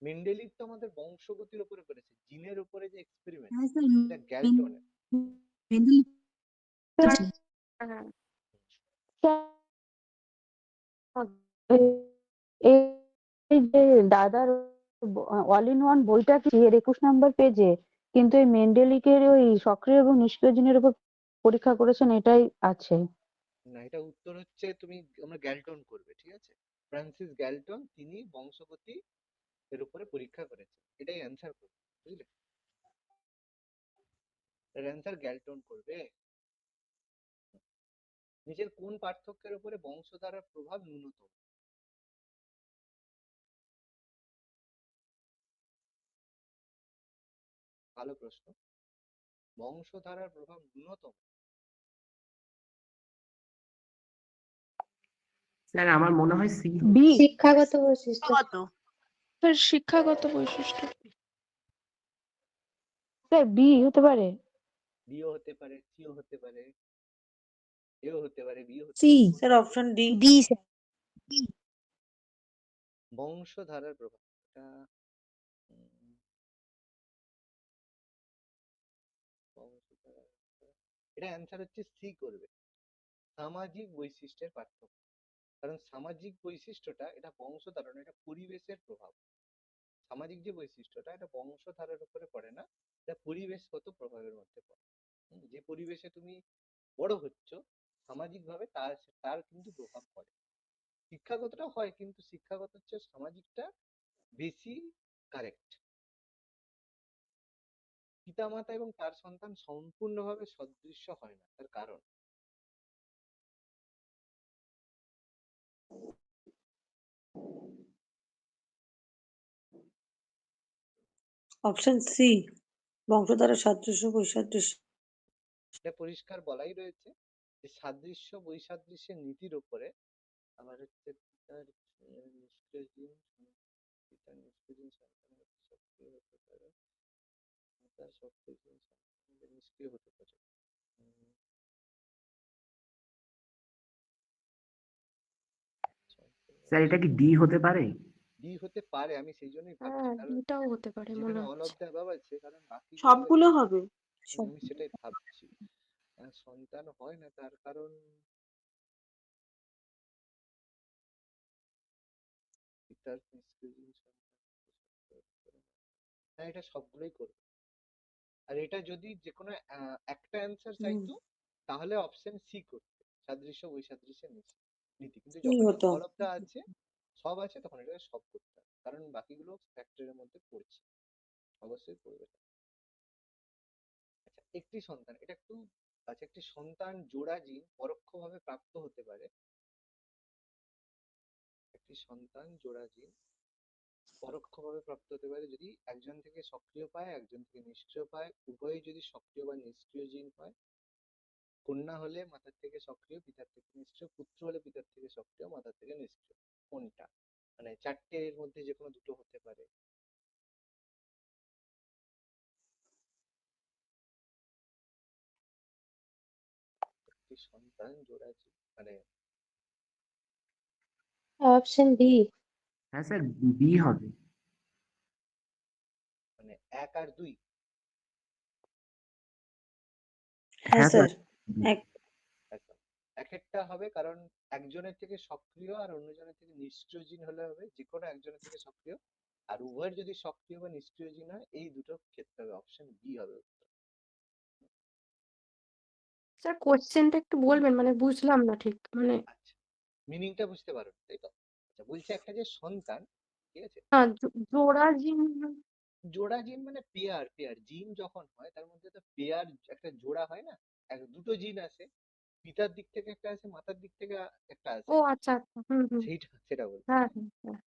মেন্ডেলিভ তো আমাদের বংশগতির উপরে করেছে, জিনের উপরে যে এক্সপেরিমেন্ট, হ্যাঁ স্যার, এটা গ্যালটনের। মেন্ডেলিফ স্যার, আছে। হ্যাঁ। এই এই যে দাদার অল ইন ওয়ান বইটা কি এর 21 নম্বর পেজে, কিন্তু এই মেন্ডেলিকের ওই সক্রিয় এবং নিষ্ক্রিয় জিনের উপর পরীক্ষা করেছেন এটাই আছে। না, এটা উত্তর হচ্ছে, তুমি আমরা গ্যালটন করবে, ঠিক আছে? ফ্রান্সিস গ্যালটন, তিনি বংশগতি এর উপরে পরীক্ষা করেছেন, এটাই অ্যান্সার করবে, বুঝলে? এর অ্যান্সার গ্যালটন করবে। নিজের কোন পার্থক্যের উপরে বংশধারার প্রভাব ন্যূনতম? ভালো প্রশ্ন। বংশধারার প্রভাব ন্যূনতম। স্যার আমার মনে হয় সি। বি। শিক্ষাগত বৈশিষ্ট্য। স্যার শিক্ষাগত বৈশিষ্ট্য। স্যার বি হতে পারে। বিও হতে পারে, সিও হতে পারে, এও হতে পারে, বি হতে সি। পারে। Sir option D. D sir. বংশধারার প্রভাব, এটা বংশধারার, এটা অ্যান্সার হচ্ছে সি করবে, সামাজিক বৈশিষ্ট্যের পার্থক্য। কারণ সামাজিক বৈশিষ্ট্যটা, এটা বংশধারা না, এটা পরিবেশের প্রভাব। সামাজিক যে বৈশিষ্ট্যটা, এটা বংশধারার উপরে পড়ে না, এটা পরিবেশগত প্রভাবের মধ্যে পড়ে। যে পরিবেশে তুমি বড় হচ্ছ, সামাজিক ভাবে তার তার কিন্তু প্রভাব পড়ে। শিক্ষাগতটা হয়, কিন্তু শিক্ষাগত হচ্ছে সামাজিকটা বেশি কারেক্ট। পিতামাতা এবং তার সন্তান সম্পূর্ণভাবে সদৃশ্য হয় না, তার কারণ অপশন সি, বংশধারা সাদৃশ্য বৈসাদৃশ্য। এটা পরিষ্কার বলাই রয়েছে যে সাদৃশ্য বৈসাদৃশ্যের নীতির উপরে। আবার হচ্ছে পিতার নিষ্ক্রিয় জিন, পিতার নিষ্ক্রিয় জিন সন্তানের প্রতি সক্রিয় হতে পারে। তার সবকিছু নিষ্ক্রিয় হতে পারে। স্যার এটা কি ডি হতে পারে? ডি হতে পারে, আমি সেই জন্যই ভাবছি, হ্যাঁ কারণ ডিটাও হতে পারে মনে যেখানে অল অফ হচ্ছে। দ্য অ্যাবাভ আছে, কারণ বাকিগুলো সবগুলো হবে। আমি সেটাই ভাবছি। সন্তান হয় না তার কারণ পিতার নিষ্ক্রিয় সন্তান। হ্যাঁ, এটা সবগুলোই করবে। আর এটা যদি যে কোনো একটা অ্যান্সার চাইতো তাহলে অপশন সি করতে, সাদৃশ্য বৈসাদৃশ্যের নীতি। কিন্তু কি যখন হতো? অল অফ দা আছে, সব আছে, তখন এটা সব করতে হবে, কারণ বাকিগুলো ফ্যাক্টরের মধ্যে পড়ছে, অবশ্যই পড়বে। আচ্ছা, একটি সন্তান, এটা একটু আচ্ছা, একটি সন্তান জোড়া জিন পরোক্ষভাবে প্রাপ্ত হতে পারে। একটি সন্তান জোড়া জিন পরোক্ষভাবে প্রাপ্ত হতে পারে যদি একজন থেকে সক্রিয় পায়, একজন থেকে নিষ্ক্রিয় পায়, উভয়ই যদি সক্রিয় বা নিষ্ক্রিয় জিন হয়। কন্যা হলে মাথার থেকে সক্রিয়, পিতার থেকে নিষ্ক্রিয়, পুত্র হলে পিতার থেকে সক্রিয়, মাথার থেকে নিষ্ক্রিয়। কোনটা? মানে চারটে এর মধ্যে যে কোনো দুটো হতে পারে। একটি সন্তান জোড়া জিন মানে অপশন বি। হ্যাঁ স্যার, বি হবে। মানে 1 আর 2। হ্যাঁ হ্যাঁ স্যার, স্যার, এক একদম এক একটা হবে, কারণ একজনের থেকে সক্রিয় আর অন্যজনের থেকে নিষ্ক্রিয় জিন হলে হবে, যে কোনো একজনের থেকে সক্রিয়। আর উভয়ের যদি সক্রিয় বা নিষ্ক্রিয় জিন হয়, এই দুটো ক্ষেত্রে হবে, অপশন বি হবে উত্তর। স্যার কোশ্চেনটা একটু বলবেন, মানে বুঝলাম না ঠিক, মানে আচ্ছা, মিনিংটা বুঝতে পারো, তাই তো? আচ্ছা, বলছে একটা যে সন্তান, ঠিক আছে, জোড়া জিন। জোড়া জিন মানে পেয়ার, পেয়ার জিন যখন হয় তার মধ্যে তো পেয়ার, একটা জোড়া হয় না, দুটো জিন আছে, পিতার দিক থেকে একটা আছে, মাতার দিক থেকে একটা ও আছে, আচ্ছা আচ্ছা, হুম হুম। সেটা বলছি। হ্যাঁ হ্যাঁ হ্যাঁ।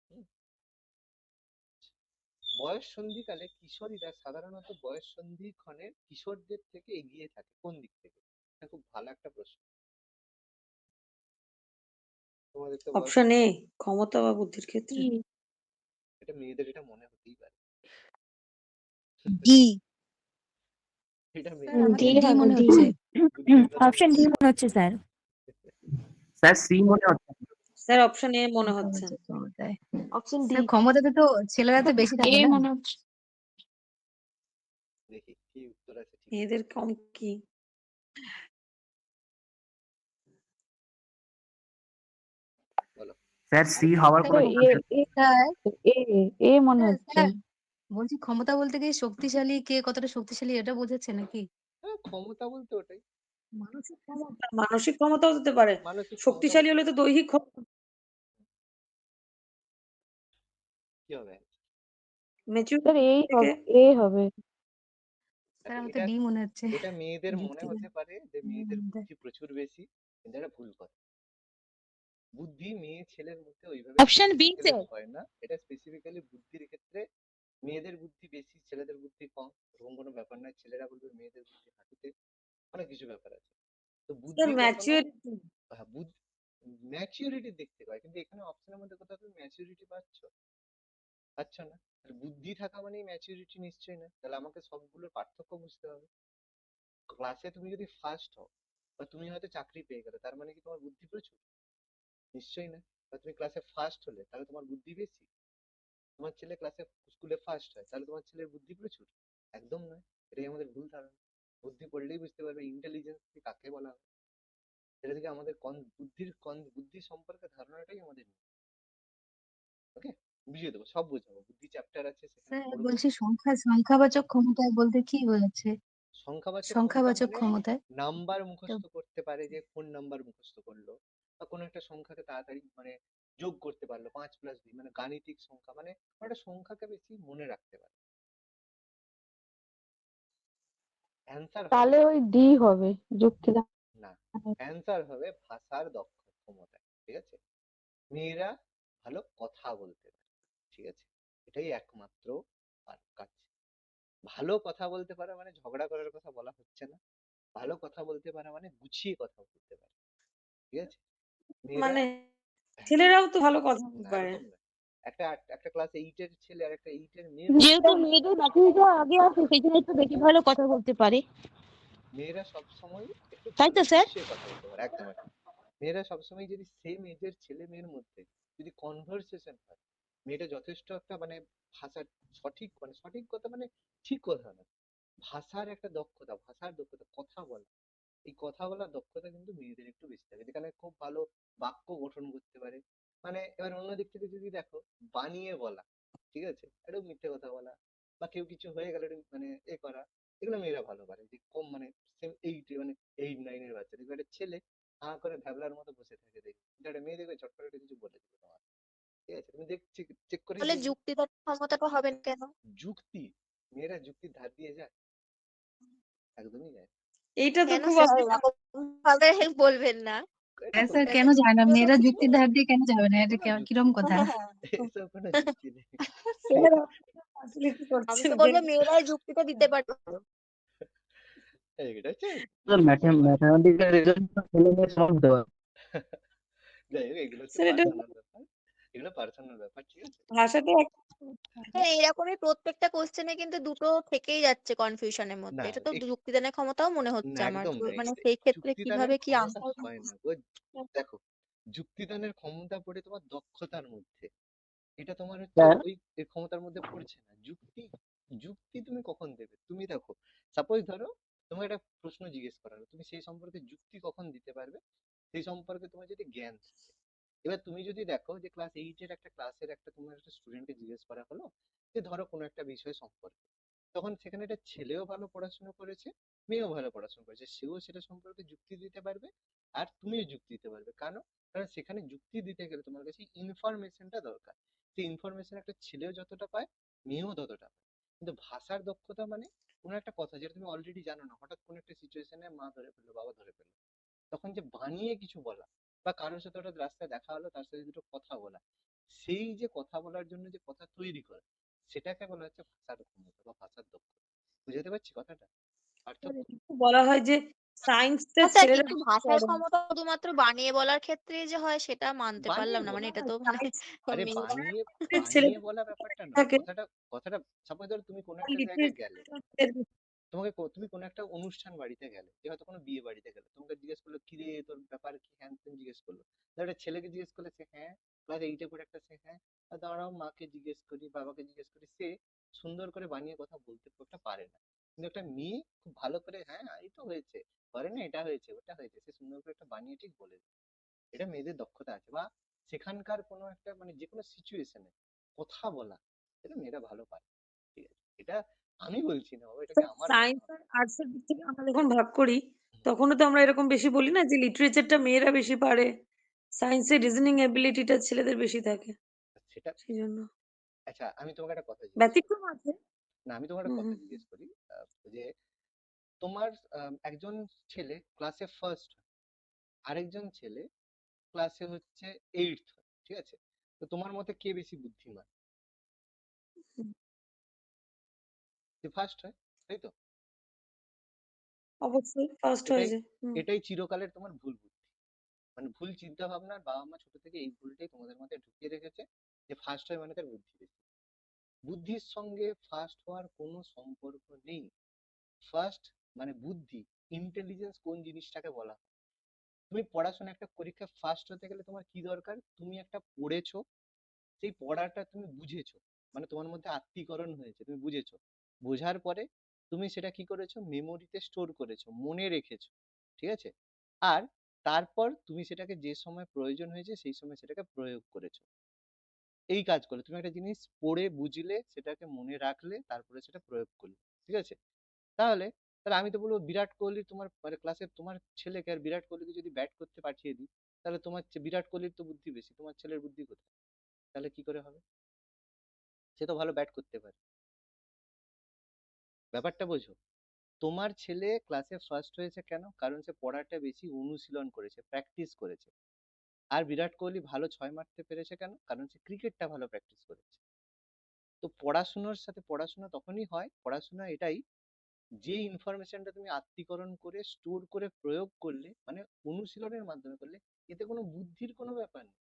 বয়স সন্ধিকালে কিশোরীরা সাধারণত বয়স সন্ধিক্ষণে কিশোরদের থেকে এগিয়ে থাকে কোন দিক থেকে? এটা খুব ভালো একটা প্রশ্ন। তোমাদের তো বয়স, অপশন এ, ক্ষমতা বা বুদ্ধির ক্ষেত্রে। কি? এটা মেয়েদের এটা মনে হতেই পারে। ডি। এটা স্যার মেয়েদের আমাকে ডি ডি হবে মনে ডি। হচ্ছে। বুদ্ধির কথা অপশন ডি মনে হচ্ছে স্যার। স্যার সি মনে হচ্ছে। স্যার অপশন এ মনে হচ্ছে। ক্ষমতা ক্ষমতায়। Option D. স্যার ক্ষমতাতে তো ছেলেরা তো বেশি এ থাকে না। মনে হচ্ছে। দেখি কি উত্তর আছে, ঠিক এদের কম কি? বলো। স্যার সি আরেকবার হওয়ার কোনো sir A chance? A sir A A মনে স্যার হচ্ছে। স্যার, বলছি ক্ষমতা বলতে কি শক্তিশালী কে কতটা শক্তিশালী এটা বোঝাচ্ছে নাকি? হ্যাঁ, ক্ষমতা বলতে ওটাই, মানসিক ক্ষমতা, মানসিক ক্ষমতাও হতে পারে। মানসিক ক্ষমতা শক্তিশালী বলতে হলে তো দৈহিক ক্ষমতা, কি হবে? স্যার ম্যাচুরিটি এই থেকে। হবে, এ হবে। স্যার দেখো, আমার তো এটা ডি মনে হচ্ছে। এটা মেয়েদের মনে যুক্তি হতে পারে যে মেয়েদের দেন। বুদ্ধি প্রচুর বেশি, কিন্তু এটা ভুল কথা। বুদ্ধি মেয়ে ছেলের মধ্যে ওইভাবে অপশন বি স্পেসিফিক্যালি স্যার। হয় না, এটা স্পেসিফিক্যালি বুদ্ধির ক্ষেত্রে মেয়েদের বুদ্ধি বেশি, ছেলেদের বুদ্ধি কম, এরকম কোনো ব্যাপার নয়। ছেলেরা বলবে মেয়েদের বুদ্ধি হাঁটুতে, অনেক কিছু ব্যাপার আছে। তো স্যার বুদ্ধি কখনো ম্যাচুরিটি। ম্যাচিউরিটি দেখতে পায়, কিন্তু এখানে অপশনের মধ্যে কোথাও তুমি ম্যাচিউরিটি পাচ্ছ না। আর বুদ্ধি থাকা মানেই ম্যাচিউরিটি নিশ্চয়ই না, তাহলে আমাকে সবগুলোর পার্থক্য বুঝতে হবে। ক্লাসে তুমি যদি ফার্স্ট হও, বা তুমি হয়তো চাকরি পেয়ে গেলে, তার মানে কি তোমার বুদ্ধি প্রচুর? নিশ্চয়ই না। বা তুমি ক্লাসে ফার্স্ট হলে, তাহলে তোমার বুদ্ধি বেশি? তোমার ছেলে ক্লাসে স্কুলে ফার্স্ট হয়, তাহলে তোমার ছেলের বুদ্ধি প্রচুর? একদম নয়। এটাই আমাদের ভুল ধারণা। বুদ্ধি পড়লেই বুঝতে পারবে ইন্টেলিজেন্স কাকে বলা হয়। সেটা থেকে আমাদের বুদ্ধি সম্পর্কে ধারণাটাই আমাদের নেই। ওকে, বুঝিয়ে দেবো, সব বোঝাবো, বুদ্ধি চ্যাপ্টার আছে, সেখানে স্যার পড়বে। বলছি সংখ্যাবাচক ক্ষমতায় বলতে কি বোঝাচ্ছে? সংখ্যাবাচক ক্ষমতা সংখ্যাবাচক মানে ক্ষমতায় নাম্বার মুখস্থ করতে পারে, যে কোন নাম্বার মুখস্থ করলো, বা কোনো একটা সংখ্যাকে তাড়াতাড়ি মানে যোগ করতে পারলো, 5+2, মানে গাণিতিক সংখ্যা, মানে একটা সংখ্যাকে বেশি মনে রাখতে পারে। অ্যান্সার হবে, তাহলে ওই ডি হবে, যুক্তি দাও। না, অ্যান্সার হবে ভাষার দক্ষ ক্ষমতা। ঠিক আছে, মেয়েরা ভালো কথা বলতে পারে, ঠিক আছে, এটাই একমাত্র কাজ। ভালো কথা বলতে পারে মানে ঝগড়া করার কথা বলা হচ্ছে না, ভালো কথা বলতে পারে মানে গুছিয়ে কথা বলতে পারে, ঠিক আছে। মেয়েরা, মানে ছেলেরাও তো ভালো কথা বলতে না পারে। এরকম না, একটা ক্লাস 8 এর ছেলে আর একটা 8 এর মেয়ের মধ্যে যেহেতু মেয়েদের ম্যাথমেটিক্সে আগে আছে সেই জন্য একটু বেশি ভালো কথা বলতে পারে, মেয়েরা সবসময় একটু তাই ভালো তো স্যার? গুছিয়ে কথা বলতে পারে, একদম একদম। মেয়েরা সবসময় যদি সেম এজের ছেলে মেয়ের মধ্যে যদি কনভারসেশন হয়, মেয়েটা যথেষ্ট একটা মানে ভাষার সঠিক কথা মানে ঠিক কথা না, ভাষার একটা দক্ষতা, ভাষার দক্ষতা, কথা বলা, এই কথা বলার দক্ষতা কিন্তু মেয়েদের একটু বেশি থাকে, যেখানে খুব ভালো বাক্য গঠন করতে পারে। মানে এবার অন্য দিক থেকে যদি দেখো, বানিয়ে বলা, ঠিক আছে, একটু মিথ্যে কথা বলা, বা কেউ কিছু হয়ে গেলে একটু মানে করা, এগুলো মেয়েরা ভালো পারে। যে কম মানে সেম 8 মানে 8 9 এর বাচ্চা দেখবে একটা ছেলে হাঁ করে ভ্যাবলার মতো বসে থাকে, দেখবে কিন্তু একটা মেয়ে দেখবে চট করে একটা কিছু বলে দিবে তোমার, ঠিক আছে, তুমি চেক করেই তাহলে দেখবে। যুক্তিতর্ক ক্ষমতাটা হবে না কেন? যুক্তি, মেয়েরা যুক্তির ধার দিয়ে যায়? একদমই যায় না। এইটা তো কেন খুব স্যার এরকম ভাবে বলবেন না। এটা হ্যাঁ কোনো স্যার, এটা কেন তো যায় না? এসব মেয়েরা কোনো যুক্তির ধার দিয়ে কেন যাবে না? এসব এটা কোনো যুক্তি কিরম নেই, কথা? এসব কোনো যুক্তি নেই। স্যার facility আমি করছেন তো যে বলবো মেয়েরাই যুক্তিটা দিতে পারবে। এটা হচ্ছে ম্যাথমেটিক্যাল রেজাল্ট ছেলে মেয়ে সমান হতে পারে। যাই হোক, এগুলো হচ্ছে স্যার এটা পার্সোনাল ব্যাপার, এগুলো পার্সোনাল ব্যাপার, ঠিক আছে। ভাষাটা হ্যাঁ, এরকমই প্রত্যেকটা কোশ্চেনে কিন্তু দুটো থেকেই যাচ্ছে কনফিউশনের না মধ্যে। এটা তো এক- যুক্তিদানের ক্ষমতাও মনে না হচ্ছে আমার। একদম না, মানে সেই ক্ষেত্রে যুক্তিদানের কিভাবে কি ক্ষমতা আনসার হয় না গো। দেখো, যুক্তিদানের ক্ষমতা পড়ে তোমার দক্ষতার মধ্যে, এটা তোমার হচ্ছে স্যার ওই এর ক্ষমতার মধ্যে পড়ছে না। যুক্তি, যুক্তি তুমি কখন দেবে? তুমি দেখো, সাপোজ ধরো তোমাকে একটা প্রশ্ন জিজ্ঞেস করা হলো, তুমি সেই সম্পর্কে যুক্তি কখন দিতে পারবে? সেই সম্পর্কে তোমার যদি জ্ঞান থাকে। এবার তুমি যদি দেখো যে ক্লাস 8 এর একটা ক্লাসের একটা তোমার একটা স্টুডেন্টকে জিজ্ঞেস করা হলো যে ধরো কোনো একটা বিষয় সম্পর্কে, তখন সেখানে একটা ছেলেও ভালো পড়াশোনা করেছে, মেয়েও ভালো পড়াশোনা করেছে, সেও সেটা সম্পর্কে যুক্তি দিতে পারবে, আর তুমিও যুক্তি দিতে পারবে। কারণ কারণ সেখানে যুক্তি দিতে গেলে তোমার কাছে ইনফরমেশনটা দরকার। সেই ইনফরমেশন একটা ছেলেও যতটা পায়, মেয়েও ততটা পায়। কিন্তু ভাষার দক্ষতা মানে কোনো একটা কথা যেটা তুমি অলরেডি জানো না, হঠাৎ কোনো একটা সিচুয়েশনে মা ধরে ফেললো, বাবা ধরে ফেললো, তখন যে বানিয়ে কিছু বলা, বা কারোর সাথে হঠাৎ রাস্তায় দেখা হলো তার সাথে দুটো কথা বলা, সেই যে কথা বলার জন্য যে কথা তৈরি করা, সেটাকে বলা হচ্ছে ভাষার ক্ষমতা বা ভাষার দক্ষতা। বুঝতে পারছি কথাটা, পার্থক্য? বলা হয় যে সায়েন্সটা আচ্ছা, ছেলেরা কিন্তু বেশি ভাষার পড়ে। ক্ষমতা শুধুমাত্র বানিয়ে বলার ক্ষেত্রেই যে হয় সেটা মানতে পারলাম বানিয়ে না। মানে বলা, এটা তো মানে সায়েন্স আরে মেয়েরা বানিয়ে, বানিয়ে ছেলেদের বলা ব্যাপারটা নয়, থাকে কথাটা সাপোজ ধরো তুমি কোনো একটা জায়গায় গেলে, লিটারেচার তুমি কোনো একটা অনুষ্ঠান বাড়িতে গেলে, যে হয়তো কোনো বিয়ে বাড়িতে গেলে, তোমাকে জিজ্ঞেস করলো কি রে তোর ব্যাপার কি, হ্যান ত্যান জিজ্ঞেস করলো, ধর একটা ছেলেকে জিজ্ঞেস করলে সে হ্যাঁ, ক্লাস 8 পড়ে একটা সে হ্যাঁ, আর দাঁড়াও মাকে জিজ্ঞেস করি, বাবাকে জিজ্ঞেস করি, সে সুন্দর করে বানিয়ে কথা বলতে খুব একটা পারে না। কিন্তু একটা মেয়ে খুব ভালো করে হ্যাঁ এই তো হয়েছে, করে না এটা হয়েছে ওটা হয়েছে, সে সুন্দর করে একটা বানিয়ে ঠিক বলে দেয়। এটা মেয়েদের দক্ষতা আছে, বা সেখানকার কোনো একটা মানে যে কোনো সিচুয়েশনে কথা বলা, এটা মেয়েরা ভালো পারে, ঠিক আছে। এটা আমি বলছি না বাবা, এটাকে আমার কথা। সায়েন্স আর আর্টস এর দিক থেকে আমরা যখন ভাগ করি তখনও তো আমরা এরকম বেশি বলি না যে লিটারেচারটা মেয়েরা বেশি পারে, সায়েন্সের রিজনিং এবিলিটিটা ছেলেদের বেশি থাকে, সেটা, সেই জন্য আচ্ছা আমি তোমাকে একটা কথা জিজ্ঞেস করি, ব্যতিক্রম আছে। না আমি তোমাকে একটা হুম কথা হুম জিজ্ঞেস করি, যে তোমার একজন ছেলে ক্লাসে ফার্স্ট, আরেকজন ছেলে ক্লাসে হচ্ছে এইটথ, ঠিক আছে, তো তোমার মতে কে বেশি বুদ্ধিমান? হুম, যে ফার্স্ট হয়, তাই তো? অবশ্যই ফার্স্ট এটাই, হয়ে যায়। হুম। এটাই চিরকালের তোমার ভুল বুদ্ধি, মানে ভুল চিন্তা ভাবনা, বাবা মা ছোট থেকে এই ভুলটাই তোমাদের মাথায় ঢুকিয়ে রেখেছে, যে ফার্স্ট হয় মানে তার বুদ্ধি বেশি। বুদ্ধির সঙ্গে ফার্স্ট হওয়ার কোনো সম্পর্ক নেই। ফার্স্ট মানে বুদ্ধি, ইন্টেলিজেন্স কোন জিনিসটাকে বলা হয়? তুমি পড়াশোনা একটা পরীক্ষা ফার্স্ট হতে গেলে তোমার কি দরকার? তুমি একটা পড়েছো, সেই পড়াটা তুমি বুঝেছো, মানে তোমার মধ্যে আত্মীকরণ হয়েছে, তুমি বুঝেছো, বোঝার পরে তুমি সেটা কি করেছো, মেমোরিতে স্টোর করেছো, মনে রেখেছো, ঠিক আছে, আর তারপর তুমি সেটাকে যে সময় প্রয়োজন হয়েছে সেই সময় সেটাকে প্রয়োগ করেছো। এই কাজ করলে তুমি একটা জিনিস পড়ে বুঝলে, সেটাকে মনে রাখলে, তারপরে সেটা প্রয়োগ করলে, ঠিক আছে। তাহলে তাহলে আমি তো বলবো বিরাট কোহলি তোমার মানে ক্লাসে তোমার ছেলেকে আর বিরাট কোহলিকে যদি ব্যাট করতে পাঠিয়ে দিই, তাহলে তোমার বিরাট কোহলির তো বুদ্ধি বেশি, তোমার ছেলের বুদ্ধি কোথায়? তাহলে কি করে হবে? সে তো ভালো ব্যাট করতে পারে, ব্যাপারটা বোঝো। তোমার ছেলে ক্লাসে ফার্স্ট হয়েছে কেন? কারণ সে পড়াটা বেশি অনুশীলন করেছে, প্র্যাকটিস করেছে। আর বিরাট কোহলি ভালো ছয় মারতে পেরেছে কেন? কারণ সে ক্রিকেটটা ভালো প্র্যাকটিস করেছে। তো পড়াশোনার সাথে পড়াশোনা তখনই হয়, পড়াশোনা এটাই, যে ইনফরমেশনটা তুমি আত্তীকরণ করে স্টোর করে প্রয়োগ করলে, মানে অনুশীলনের মাধ্যমে করলে, এতে কোনো বুদ্ধির কোনো ব্যাপার নেই।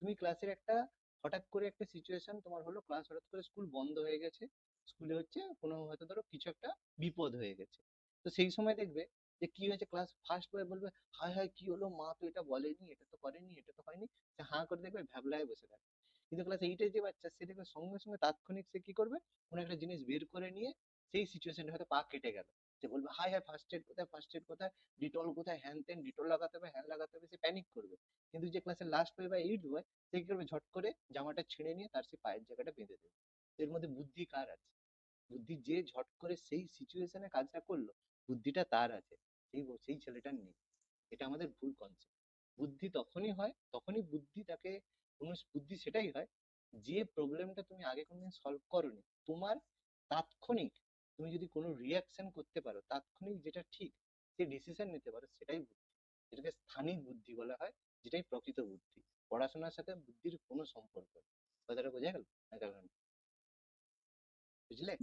তুমি ক্লাসের একটা হঠাৎ করে একটা সিচুয়েশন তোমার হলো, ক্লাস হঠাৎ করে স্কুল বন্ধ হয়ে গেছে, স্কুলে হচ্ছে কোনো হয়তো ধরো কিছু একটা বিপদ হয়ে গেছে। তো সেই সময় দেখবে যে কি হয়েছে, ক্লাস ফার্স্ট বয় বলবে হায় হায় কি হলো, মা তো এটা বলেনি, এটা তো করেনি, এটা তো হয়নি, সে হাঁ করে দেখবে ভ্যাবলায় বসে থাকে। কিন্তু ক্লাস এইটে যে বাচ্চা, সে দেখবে সঙ্গে সঙ্গে তাৎক্ষণিক সে কি করবে, কোনো একটা জিনিস বের করে নিয়ে সেই সিচুয়েশনটা হয়তো পা কেটে গেল, সে বলবে হায় হায় ফার্স্ট এড কোথায়, ফার্স্ট এড কোথায়, ডিটল কোথায়, হ্যান ত্যান, ডিটল লাগাতে হবে, হ্যান লাগাতে হবে, সে প্যানিক করবে। কিন্তু যে ক্লাসের লাস্ট বয় বা এইট বয়, সে কি করবে, ঝট করে জামাটা ছিঁড়ে নিয়ে তার সেই পায়ের জায়গাটা বেঁধে দেবে। এর মধ্যে বুদ্ধি কার আছে? বুদ্ধি যে ঝট করে সেই সিচুয়েশনে কাজটা করলো, বুদ্ধিটা তার আছে, সেই ছেলেটার নেই। এটা আমাদের ভুল কনসেপ্ট। বুদ্ধি তখনই হয়, তখনই বুদ্ধি তাকে, কোনো বুদ্ধি সেটাই হয় যে প্রবলেমটা তুমি আগে কোনোদিন সলভ করোনি, তোমার তাৎক্ষণিক তুমি যদি কোনো রিয়াকশন করতে পারো, তাৎক্ষণিক যেটা ঠিক যে ডিসিশন নিতে পারো, সেটাই বুদ্ধি। এটাকে স্থানিক বুদ্ধি বলা হয়, যেটাই প্রকৃত বুদ্ধি। পড়াশোনার সাথে বুদ্ধির কোনো সম্পর্ক নেই। কথাটা বোঝা গেল? না গেল না? বুঝলে?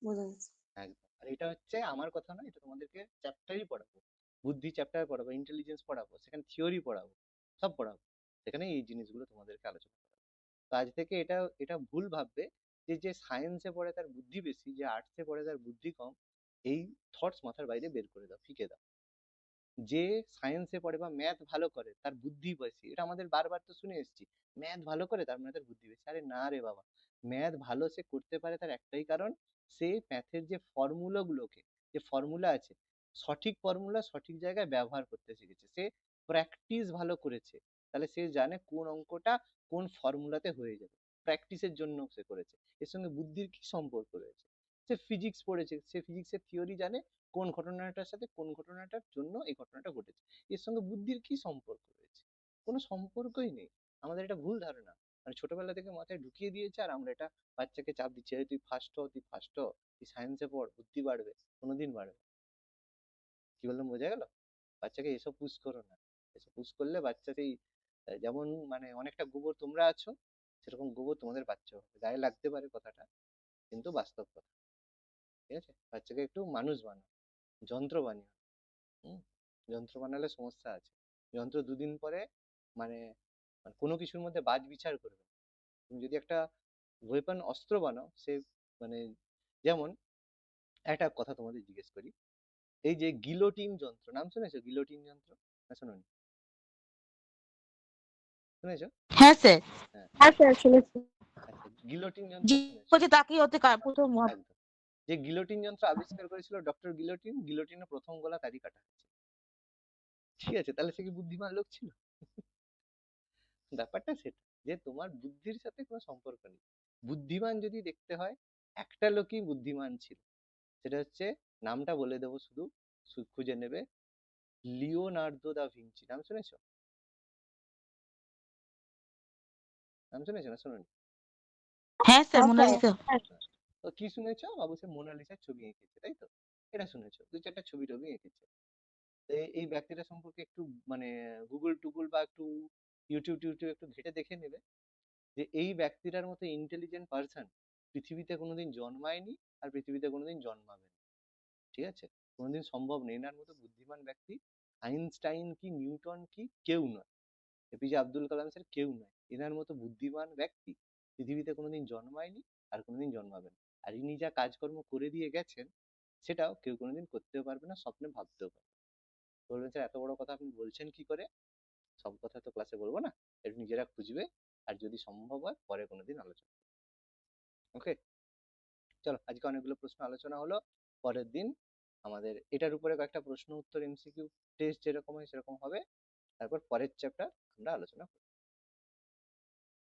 বোঝা যাচ্ছে। একদম। আর এটা হচ্ছে আমার কথা নয়, এটা তোমাদেরকে চ্যাপ্টারই পড়াবো, বুদ্ধি চ্যাপ্টার পড়াবো, ইন্টেলিজেন্স পড়াবো, সেখানে থিওরি পড়াবো, সব পড়াবো, সেখানে এই জিনিসগুলো তোমাদেরকে আলোচনা করাবো। তো আজ থেকে এটা এটা ভুল ভাববে যে যে সায়েন্সে পড়ে তার বুদ্ধি বেশি, যে আর্টসে পড়ে তার বুদ্ধি কম, এই থটস মাথার বাইরে বের করে দাও, ফিকে দাও। যে সায়েন্সে পড়ে বা ম্যাথ ভালো করে তার বুদ্ধি বেশি, এটা আমাদের বারবার তো শুনে এসেছি, ম্যাথ ভালো করে তার মানে তার বুদ্ধি বেশি। আরে না রে বাবা, ম্যাথ ভালো সে করতে পারে তার একটাই কারণ, সে ম্যাথের যে ফর্মুলা গুলোকে, যে ফর্মুলা আছে, সঠিক ফর্মুলা সঠিক জায়গায় ব্যবহার করতে শিখেছে, সে প্র্যাকটিস ভালো করেছে, তাহলে সে জানে কোন অঙ্কটা কোন ফর্মুলাতে হয়ে যাবে, প্র্যাকটিসের জন্য সে করেছে। এর সঙ্গে বুদ্ধির কি সম্পর্ক রয়েছে? সে ফিজিক্স পড়েছে, সে ফিজিক্সের থিওরি জানে কোন ঘটনাটার সাথে কোন ঘটনাটার জন্য এই ঘটনাটা ঘটেছে। এর সঙ্গে বুদ্ধির কি সম্পর্ক রয়েছে? কোনো সম্পর্কই নেই। আমাদের এটা ভুল ধারণা, মানে ছোটবেলা থেকে মাথায় ঢুকিয়ে দিয়েছে, আর আমরা এটা বাচ্চাকে চাপ দিচ্ছি, "এই তুই ফার্স্ট হ, তুই ফার্স্ট হ, তুই সায়েন্সে পড়, বুদ্ধি বাড়বে।" কোনোদিন বাড়বে না। কি বললাম বোঝা গেল? বাচ্চাকে এসব পুশ করো না। এসব পুশ করলে বাচ্চা সেই যেমন মানে অনেকটা গোবর তোমরা আছো, সেরকম গোবর তোমাদের বাচ্চা হবে। গায়ে লাগতে পারে কথাটা, কিন্তু বাস্তব কথা। ঠিক আছে? বাচ্চাকে একটু মানুষ বানাও, যন্ত্র বানিও। হুম? যন্ত্র বানালে সমস্যা আছে। যন্ত্র দুদিন পরে মানে মানে কোনো কিছুর মধ্যে বাজ বিচার করবে না। তুমি যদি একটা ওয়েপন অস্ত্র বানাও, সে মানে যেমন একটা কথা তোমাদের জিজ্ঞেস করি, এই যে গিলোটিন যন্ত্র, নাম শুনেছো গিলোটিন যন্ত্র? না শোনোনি? শুনেছো? হ্যাঁ স্যার। হ্যাঁ। হ্যাঁ স্যার শুনেছি। আচ্ছা, গিলোটিন যন্ত্র জি শুনেছো? বলছে তাকিয়ে হতে প্রথম একদম। যে গিলোটিন যন্ত্র আবিষ্কার করেছিল ডক্টর গিলোটিন, গিলোটিনের প্রথম গলা তারই কাটা হয়েছে। ঠিক আছে, তাহলে সে কি বুদ্ধিমান লোক ছিল? ব্যাপারটা সেটা, যে তোমার বুদ্ধির সাথে কোনো সম্পর্ক নেই। বুদ্ধিমান যদি দেখতে হয়, একটা লোকই বুদ্ধিমান ছিল, সেটা হচ্ছে, নামটা বলে দেবো, শুধু খুঁজে নেবে, লিওনার্দো দা ভিঞ্চি। নাম শুনেছো? নাম শুনেছো না শোনোনি? হ্যাঁ স্যার হ্যাঁ স্যার। মোনালিসা। হ্যাঁ তো কি শুনেছো, বাবু সে মোনালিসার ছবি এঁকেছে, তাই তো? এটা শুনেছো, দু চারটা ছবি টবি এঁকেছে। তো এই ব্যক্তিটা সম্পর্কে একটু মানে গুগল টুগল বা একটু ইউটিউব টিউটিউব একটু ঘেটে দেখে নেবে, যে এই ব্যক্তিটার মতো ইন্টেলিজেন্ট পার্সন পৃথিবীতে কোনোদিন জন্মায়নি, আর পৃথিবীতে কোনোদিন জন্মাবে না। ঠিক আছে? কোনোদিন সম্ভব নেই। এনার মতো বুদ্ধিমান ব্যক্তি আইনস্টাইন কি নিউটন কি কেউ নয়, এপিজে আব্দুল কালাম স্যার কেউ নয়, এনার মতো বুদ্ধিমান ব্যক্তি পৃথিবীতে কোনোদিন জন্মায়নি, আর কোনোদিন জন্মাবে না। আর ইনি যা কাজকর্ম করে দিয়ে গেছেন, সেটাও কেউ কোনোদিন করতেও পারবে না, স্বপ্নে ভাবতেও পারবে না। বলবেন স্যার এত বড় কথা আপনি বলছেন কি করে? সব কথা তো ক্লাসে বলবো না, একটু নিজেরা খুঁজবে, আর যদি সম্ভব হয় পরে কোনোদিন আলোচনা। ওকে, চলো, আজকে অনেকগুলো প্রশ্ন আলোচনা হলো। পরের দিন আমাদের এটার উপরে কয়েকটা প্রশ্ন উত্তর এমসিকিউ টেস্ট যেরকম হয় সেরকম হবে, তারপর পরের চ্যাপ্টার আমরা আলোচনা করব।